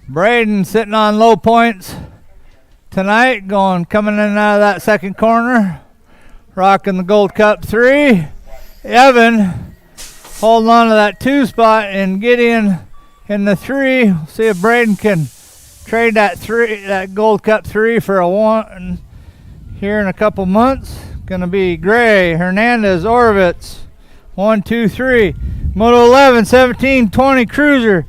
Braden sitting on low points tonight, coming in and out of that second corner, rocking the Gold Cup 3. Evan holding on to that 2 spot, and Gideon in the 3. We'll see if Braden can trade that Gold Cup 3 for a 1 here in a couple months. Gonna be Gray, Hernandez, Orovitz. 1, 2, 3. Moto 11, 17, 20 Cruiser.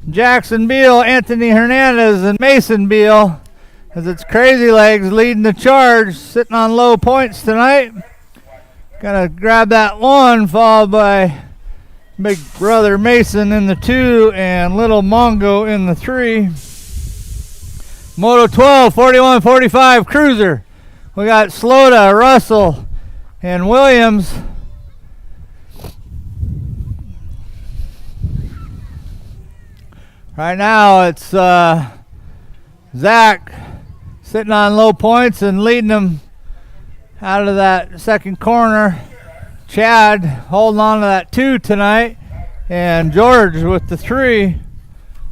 Jackson Beal, Anthony Hernandez, and Mason Beal. As it's Crazy Legs leading the charge, sitting on low points tonight. Gonna grab that 1, followed by Big Brother Mason in the 2 and Little Mongo in the 3. Moto 12, 41, 45 Cruiser. We got Slota, Russell, and Williams. Right now it's Zach sitting on low points and leading them out of that second corner. Chad holding on to that 2 tonight, and George with the 3.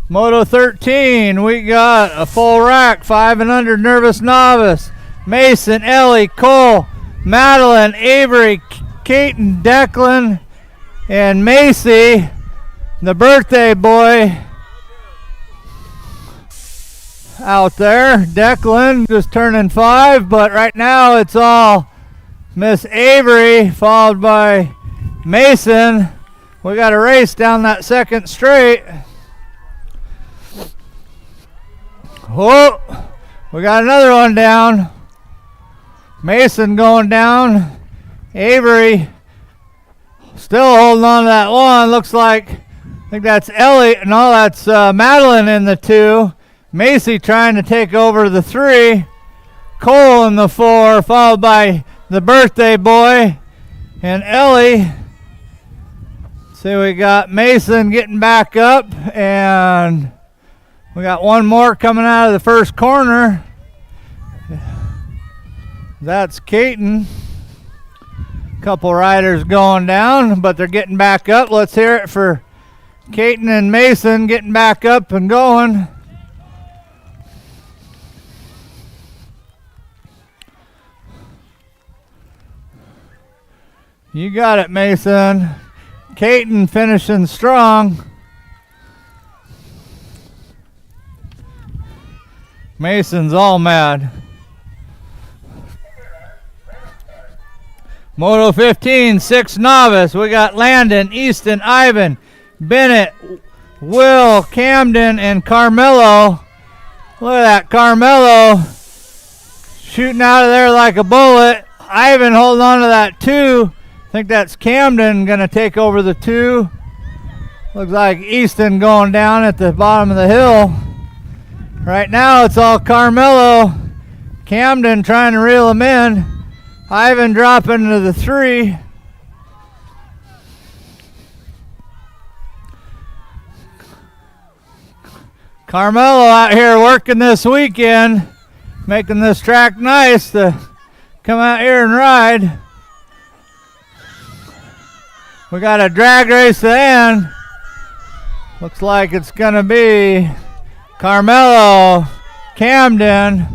Moto 13, we got a full rack, 5 and under Nervous Novice. Mason, Ellie, Cole, Madeline, Avery, Caton, Declan, and Macy, the birthday boy out there. Declan just turning 5, but right now it's all Miss Avery followed by Mason. We got a race down that second straight. Whoa, we got another one down. Mason going down. Avery still holding on to that 1. Looks like, I think that's Ellie. No, that's Madeline in the 2. Macy trying to take over the 3. Cole in the 4, followed by the birthday boy and Ellie. See, we got Mason getting back up, and We got one more coming out of the first corner. That's Caton. Couple riders going down, but they're getting back up. Let's hear it for Caton and Mason getting back up and going. You got it, Mason. Caton finishing strong. Mason's all mad. Moto 15, 6 novice. We got Landon, Easton, Ivan, Bennett, Will, Camden, and Carmelo. Look at that, Carmelo shooting out of there like a bullet. Ivan holding on to that 2. I think that's Camden going to take over the 2. Looks like Easton going down at the bottom of the hill. Right now it's all Carmelo. Camden trying to reel him in. Ivan dropping to the 3. Carmelo out here working this weekend, making this track nice to come out here and ride. We got a drag race to end. Looks like it's going to be Carmelo, Camden,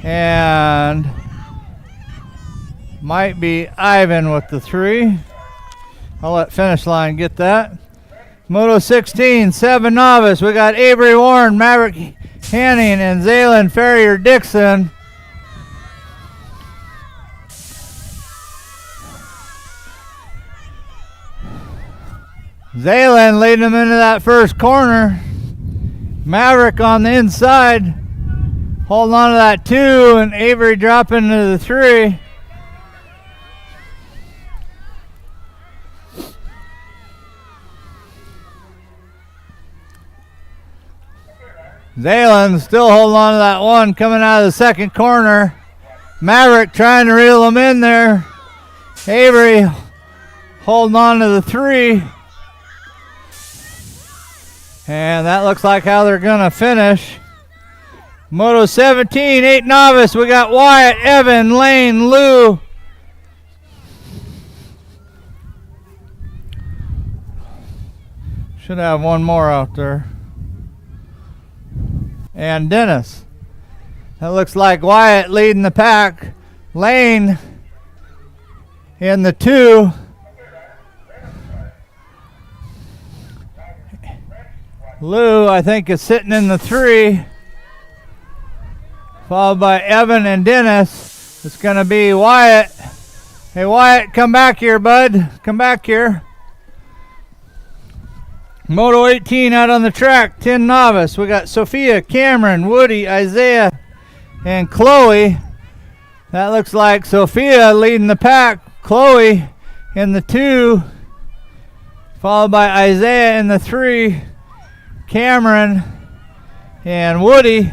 and might be Ivan with the 3. I'll let finish line get that. Moto 16, 7 novice. We got Avery Warren, Maverick Hanning, and Zaylen Ferrier Dixon. Zaylen leading them into that first corner. Maverick on the inside, holding on to that 2, and Avery dropping to the 3. Zaylen still holding on to that 1 coming out of the second corner. Maverick trying to reel him in there. Avery holding on to the 3. And that looks like how they're going to finish. Moto 17, 8 novice. We got Wyatt, Evan, Lane, Lou. Should have one more out there. And Dennis. That looks like Wyatt leading the pack. Lane in the 2. Lou, I think, is sitting in the 3. Followed by Evan and Dennis. It's going to be Wyatt. Hey, Wyatt, come back here, bud. Come back here. Moto 18 out on the track, 10 novice. We got Sophia, Cameron, Woody, Isaiah, and Chloe. That looks like Sophia leading the pack. Chloe in the 2. Followed by Isaiah in the 3. Cameron and Woody.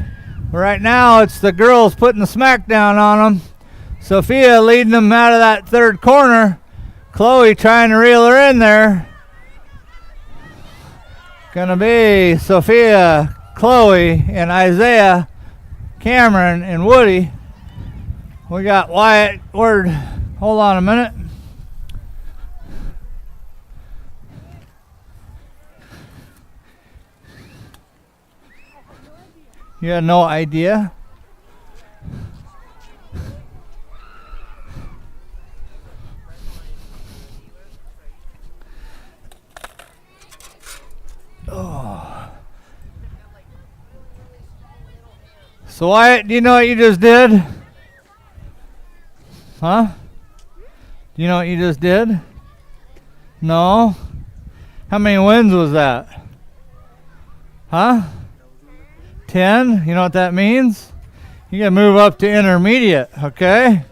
Right now it's the girls putting the smackdown on them. Sophia leading them out of that third corner. Chloe trying to reel her in there. Gonna be Sophia, Chloe, and Isaiah, Cameron, and Woody. We got Wyatt Word. Hold on a minute. You had no idea? Oh. So Wyatt, do you know what you just did? Huh? Do you know what you just did? No? How many wins was that? Huh? 10? You know what that means? You gotta move up to intermediate, okay?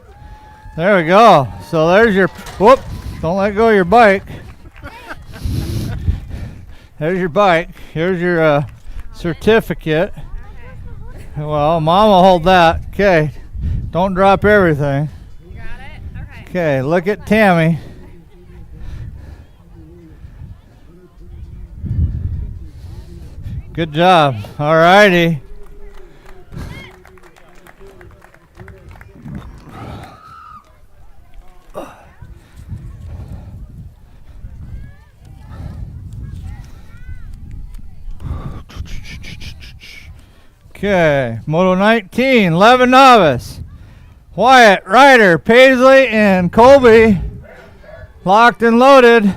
There we go. So there's your, whoop, don't let go of your bike. There's your bike. Here's your certificate. Well, Mom will hold that. Okay. Don't drop everything. You got it? Okay. Okay, look at Tammy. Good job. All righty. Okay, Moto 19, 11 novice. Wyatt, Ryder, Paisley, and Colby locked and loaded.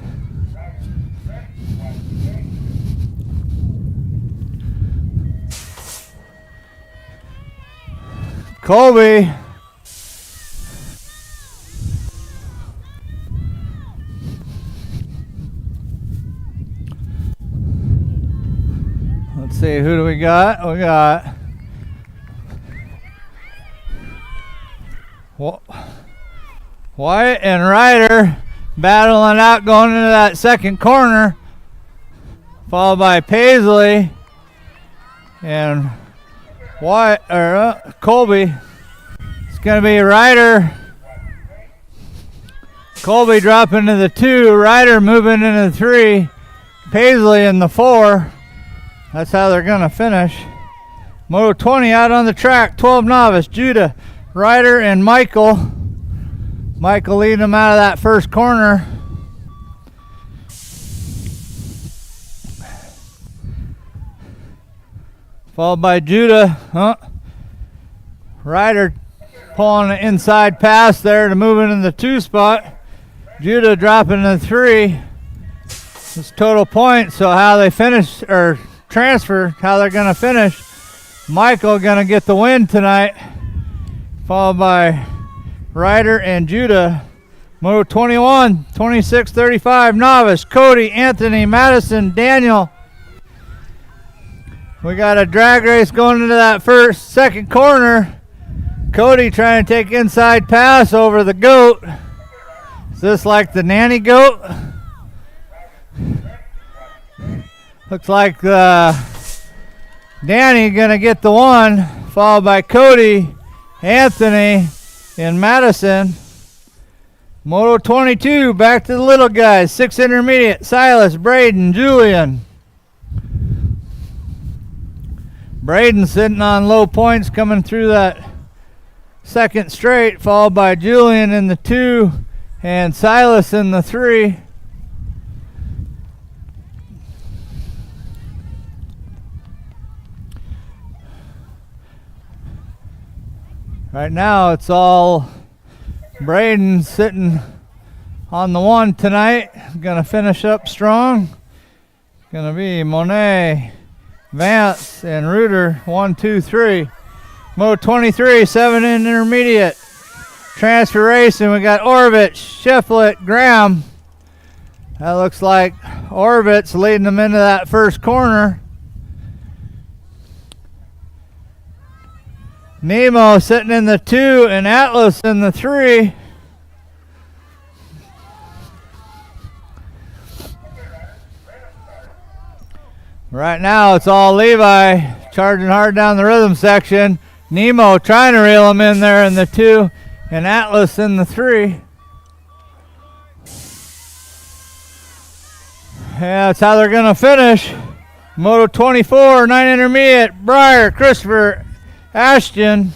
Colby. Let's see, who do we got? We got Wyatt and Ryder battling out going into that second corner, followed by Paisley and Wyatt or Colby. It's going to be Ryder. Colby dropping into the 2, Ryder moving into the 3, Paisley in the 4. That's how they're going to finish. Moto 20 out on the track, 12 novice, Judah, Ryder, and Michael. Michael leading them out of that first corner. Followed by Judah. Ryder pulling the inside pass there to move into the 2 spot. Judah dropping the 3. It's total points, so how they finish or transfer, how they're going to finish. Michael going to get the win tonight, followed by Ryder and Judah. Moto 21, 26-35 novice, Cody, Anthony, Madison, Daniel. We got a drag race going into that second corner. Cody trying to take inside pass over the goat. Is this like the nanny goat? Looks like Danny gonna get the 1, followed by Cody, Anthony, and Madison. Moto 22, back to the little guys. 6 intermediate, Silas, Braden, Julian. Braden sitting on low points coming through that second straight, followed by Julian in the 2 and Silas in the 3. Right now it's all Braden sitting on the 1 tonight. Gonna finish up strong. Gonna be Monet, Vance, and Reuter, 1, 2, 3. Moto 23, 7 in intermediate. Transfer racing, we got Orbit, Shefflet, Graham. That looks like Orbit's leading them into that first corner. Nemo sitting in the 2 and Atlas in the 3. Right now it's all Levi charging hard down the rhythm section. Nemo trying to reel him in there in the 2 and Atlas in the 3. Yeah, that's how they're going to finish. Moto 24, 9 intermediate, Breyer, Christopher, Ashton.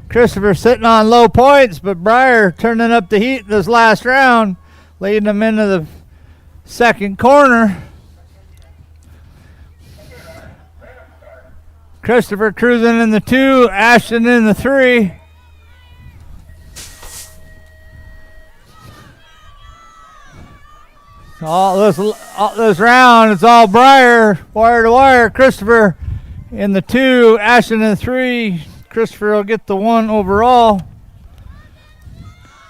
Christopher sitting on low points, but Breyer turning up the heat this last round, leading them into the second corner. Christopher cruising in the 2, Ashton in the 3. All this round, it's all Breyer, wire to wire. Christopher in the 2, Ashton in the 3. Christopher will get the 1 overall.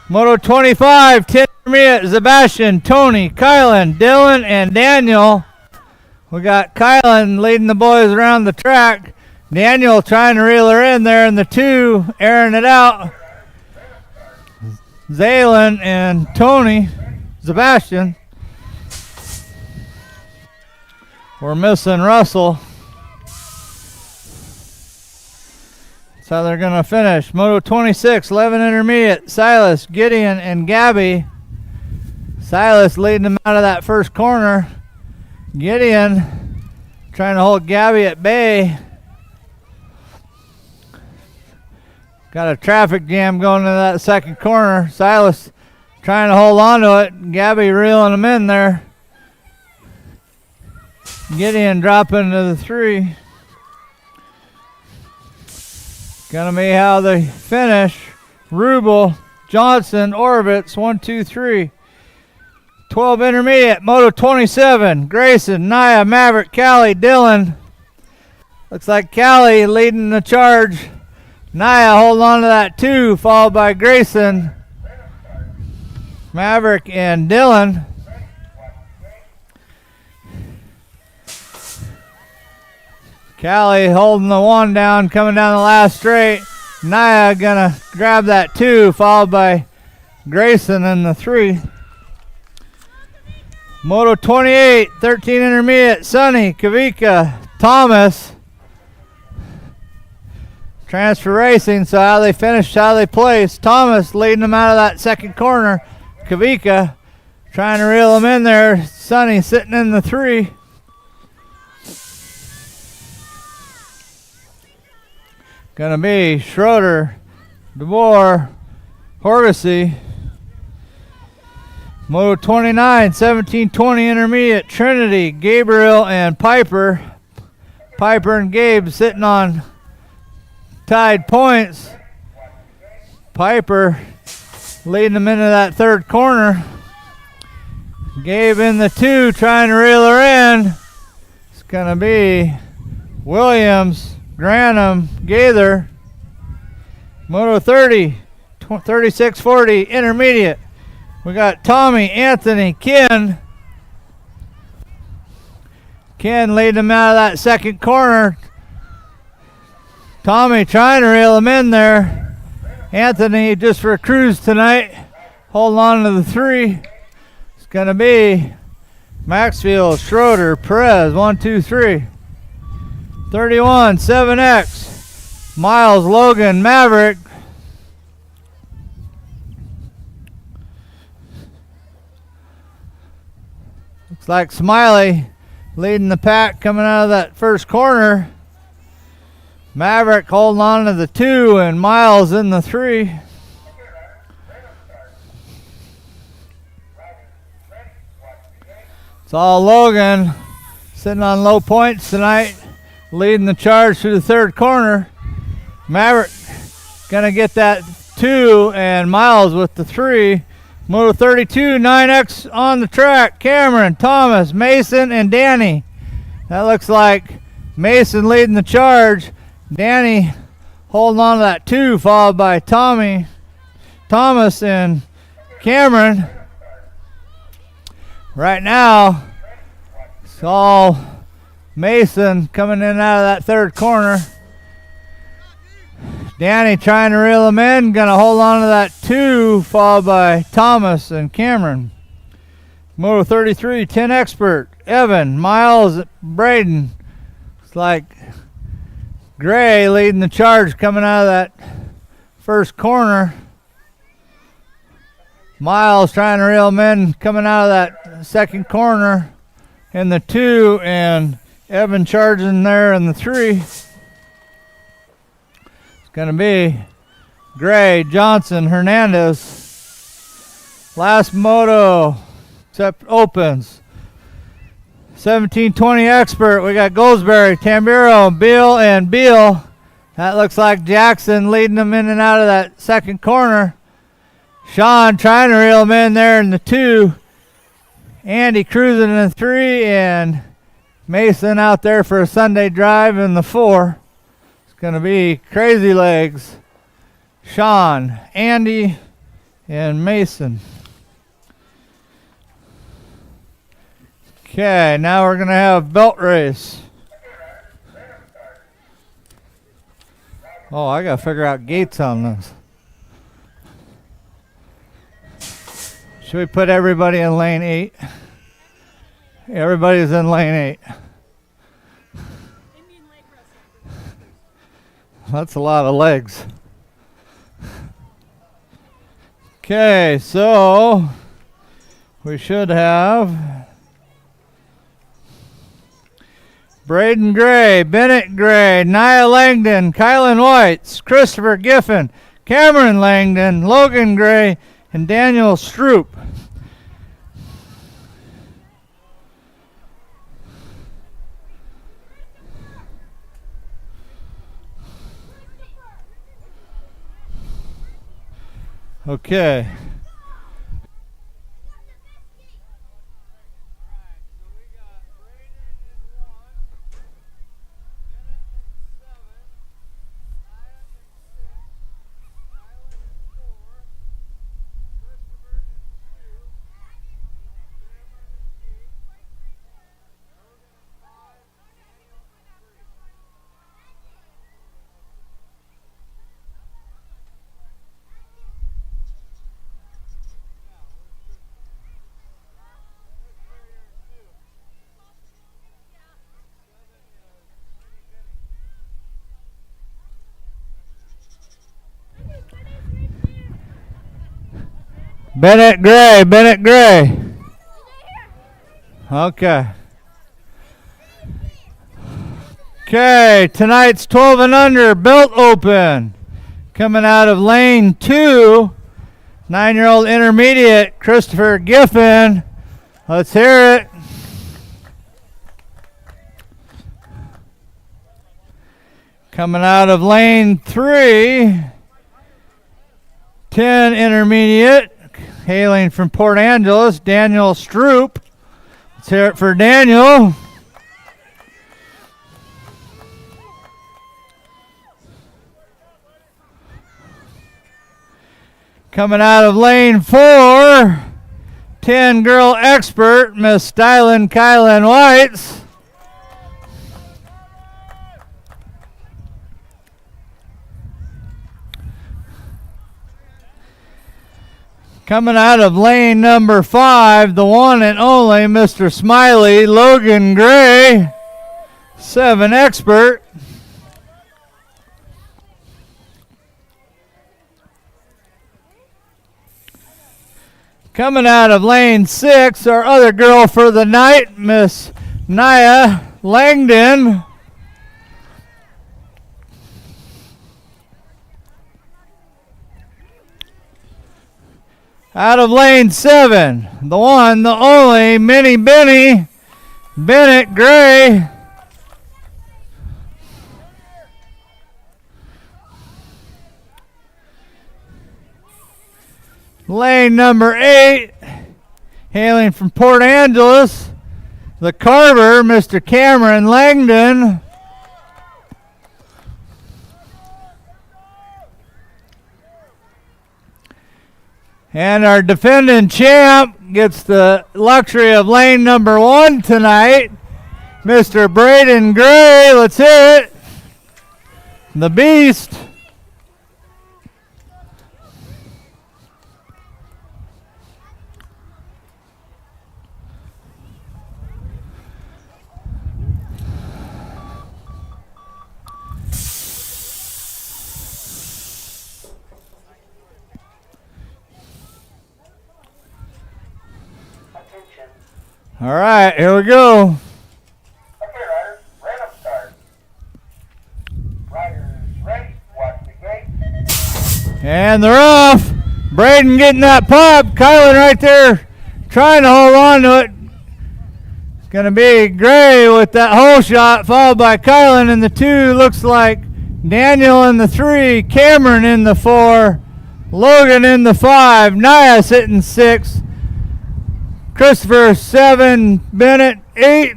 Moto 25, 10 intermediate, Sebastian, Tony, Kylan, Dylan, and Daniel. We got Kylan leading the boys around the track. Daniel trying to reel her in there in the 2, airing it out. Zaylen and Tony, Sebastian. We're missing Russell. That's how they're going to finish. Moto 26, 11 intermediate, Silas, Gideon, and Gabby. Silas leading them out of that first corner. Gideon trying to hold Gabby at bay. Got a traffic jam going into that second corner. Silas trying to hold on to it. Gabby reeling him in there. Gideon dropping to the 3. Gonna be how they finish. Rubel, Johnson, Orbitz, 1, 2, 3. 12 intermediate, Moto 27. Grayson, Naya, Maverick, Callie, Dylan. Looks like Callie leading the charge. Naya holding on to that 2, followed by Grayson, Maverick, and Dylan. Callie holding the 1 down, coming down the last straight. Naya gonna grab that 2, followed by Grayson in the 3. Moto 28, 13 intermediate, Sonny, Kavika, Thomas. Transfer racing, so how they finish, how they place. Thomas leading them out of that second corner. Kavika trying to reel them in there. Sonny sitting in the 3. Gonna be Schroeder, DeBoer, Horgacy. Moto 29, 17-20 intermediate, Trinity, Gabriel, and Piper. Piper and Gabe sitting on tied points. Piper leading them into that third corner. Gabe in the 2 trying to reel her in. It's gonna be Williams, Granum, Gaither. Moto 30, 36-40 intermediate. We got Tommy, Anthony, Ken. Ken leading them out of that second corner. Tommy trying to reel him in there. Anthony just for a cruise tonight. Holding on to the 3. It's going to be Maxfield, Schroeder, Perez, 1, 2, 3. 31, 7X. Miles, Logan, Maverick. Looks like Smiley leading the pack coming out of that first corner. Maverick holding on to the 2 and Miles in the 3. It's all Logan sitting on low points tonight, leading the charge through the third corner. Maverick gonna get that 2 and Miles with the 3. Moto 32, 9X on the track. Cameron, Thomas, Mason, and Danny. That looks like Mason leading the charge. Danny holding on to that 2, followed by Tommy, Thomas, and Cameron. Right now, it's all Mason coming in out of that third corner. Danny trying to reel him in, gonna hold on to that 2, followed by Thomas and Cameron. Moto 33, 10 expert, Evan, Miles, Braden. It's like Gray leading the charge coming out of that first corner. Miles trying to reel him in, coming out of that second corner in the 2, and Evan charging there in the 3. Going to be Gray, Johnson, Hernandez. Last moto, except opens. 17-20 expert. We got Goldsberry, Tambiro, Beal, and Beal. That looks like Jackson leading them in and out of that second corner. Sean trying to reel them in there in the 2. Andy cruising in the 3, and Mason out there for a Sunday drive in the 4. Going to be Crazy Legs, Sean, Andy, and Mason. Okay, now we're going to have belt race. Oh, I got to figure out gates on this. Should we put everybody in lane 8? Everybody's in lane 8. That's a lot of legs. Okay, so we should have Braden Gray, Bennett Gray, Nia Langdon, Kylan Whites, Christopher Giffen, Cameron Langdon, Logan Gray, and Daniel Stroop. Okay. Bennett Gray, Bennett Gray. Okay. Okay, tonight's 12 and under belt open. Coming out of lane 2, 9-year-old intermediate Christopher Giffen. Let's hear it. Coming out of lane 3, 10 intermediate, hailing from Port Angeles, Daniel Stroop. Let's hear it for Daniel. Coming out of lane 4, 10 girl expert, Miss Stylen Kylan Whites. Coming out of lane number 5, the one and only Mr. Smiley, Logan Gray, 7 expert. Coming out of lane 6, our other girl for the night, Miss Nia Langdon. Out of lane 7, the one, the only, Minnie Benny, Bennett Gray. Lane number 8, hailing from Port Angeles, the carver, Mr. Cameron Langdon. And our defending champ gets the luxury of lane number 1 tonight, Mr. Braden Gray. Let's hear it. The Beast. All right, here we go. Okay, riders, random start. Riders ready, watch the gate. And they're off. Braden getting that pop. Kylan right there trying to hold on to it. It's going to be Gray with that hole shot, followed by Kylan in the 2. Looks like Daniel in the 3, Cameron in the 4, Logan in the 5, Nia sitting 6. Christopher 7, Bennett 8.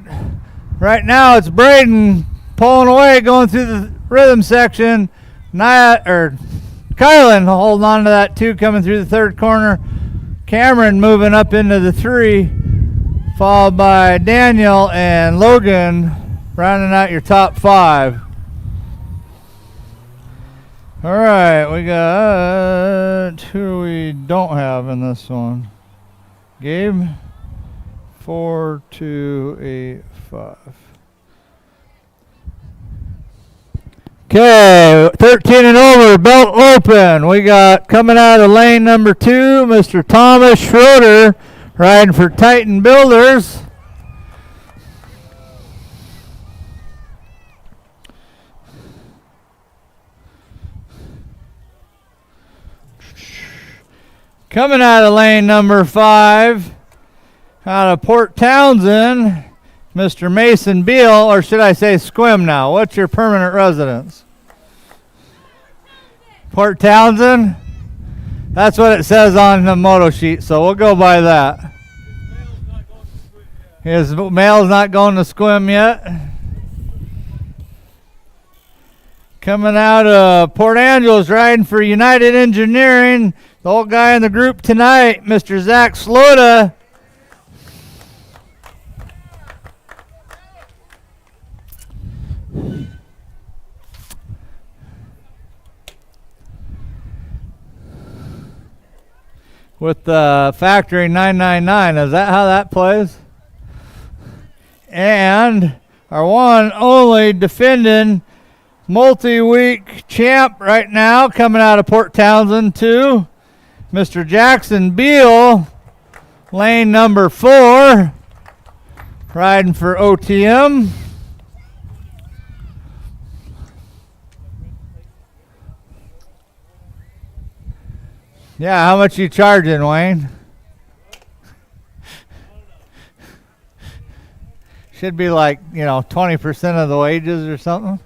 Right now it's Braden pulling away, going through the rhythm section. Kylan holding on to that 2, coming through the 3rd corner. Cameron moving up into the 3, followed by Daniel and Logan rounding out your top 5. All right, we got who we don't have in this one. Gabe. 4, 2, 8, 5. Okay, 13 and over, belt open. We got coming out of lane number 2, Mr. Thomas Schroeder, riding for Titan Builders. Coming out of lane number 5, out of Port Townsend, Mr. Mason Beal, or should I say Squim now? What's your permanent residence? Port Townsend? That's what it says on the moto sheet, so we'll go by that. His mail's not going to Squim yet. Coming out of Port Angeles, riding for United Engineering, the old guy in the group tonight, Mr. Zach Slota. With the factory 999, is that how that plays? And our one only defending multi-week champ right now, coming out of Port Townsend too, Mr. Jackson Beal, lane number 4, riding for OTM. Yeah, how much you charging, Wayne? Should be like, 20% of the wages or something.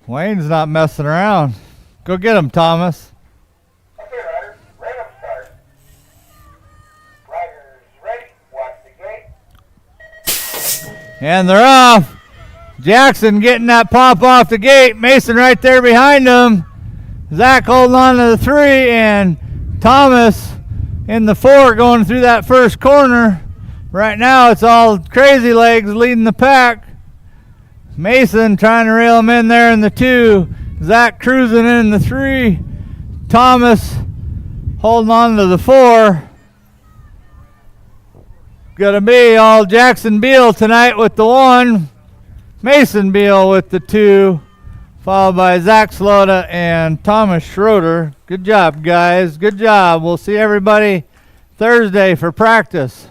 Wayne's not messing around. Go get him, Thomas. Okay, riders, ready up start. Riders ready, watch the gate. And they're off. Jackson getting that pop off the gate. Mason right there behind him. Zach holding on to the 3, and Thomas in the 4 going through that first corner. Right now it's all Crazy Legs leading the pack. Mason trying to reel him in there in the 2. Zach cruising in the 3. Thomas holding on to the 4. Gonna be all Jackson Beal tonight with the 1. Mason Beal with the 2. Followed by Zach Slota and Thomas Schroeder. Good job, guys. Good job. We'll see everybody Thursday for practice.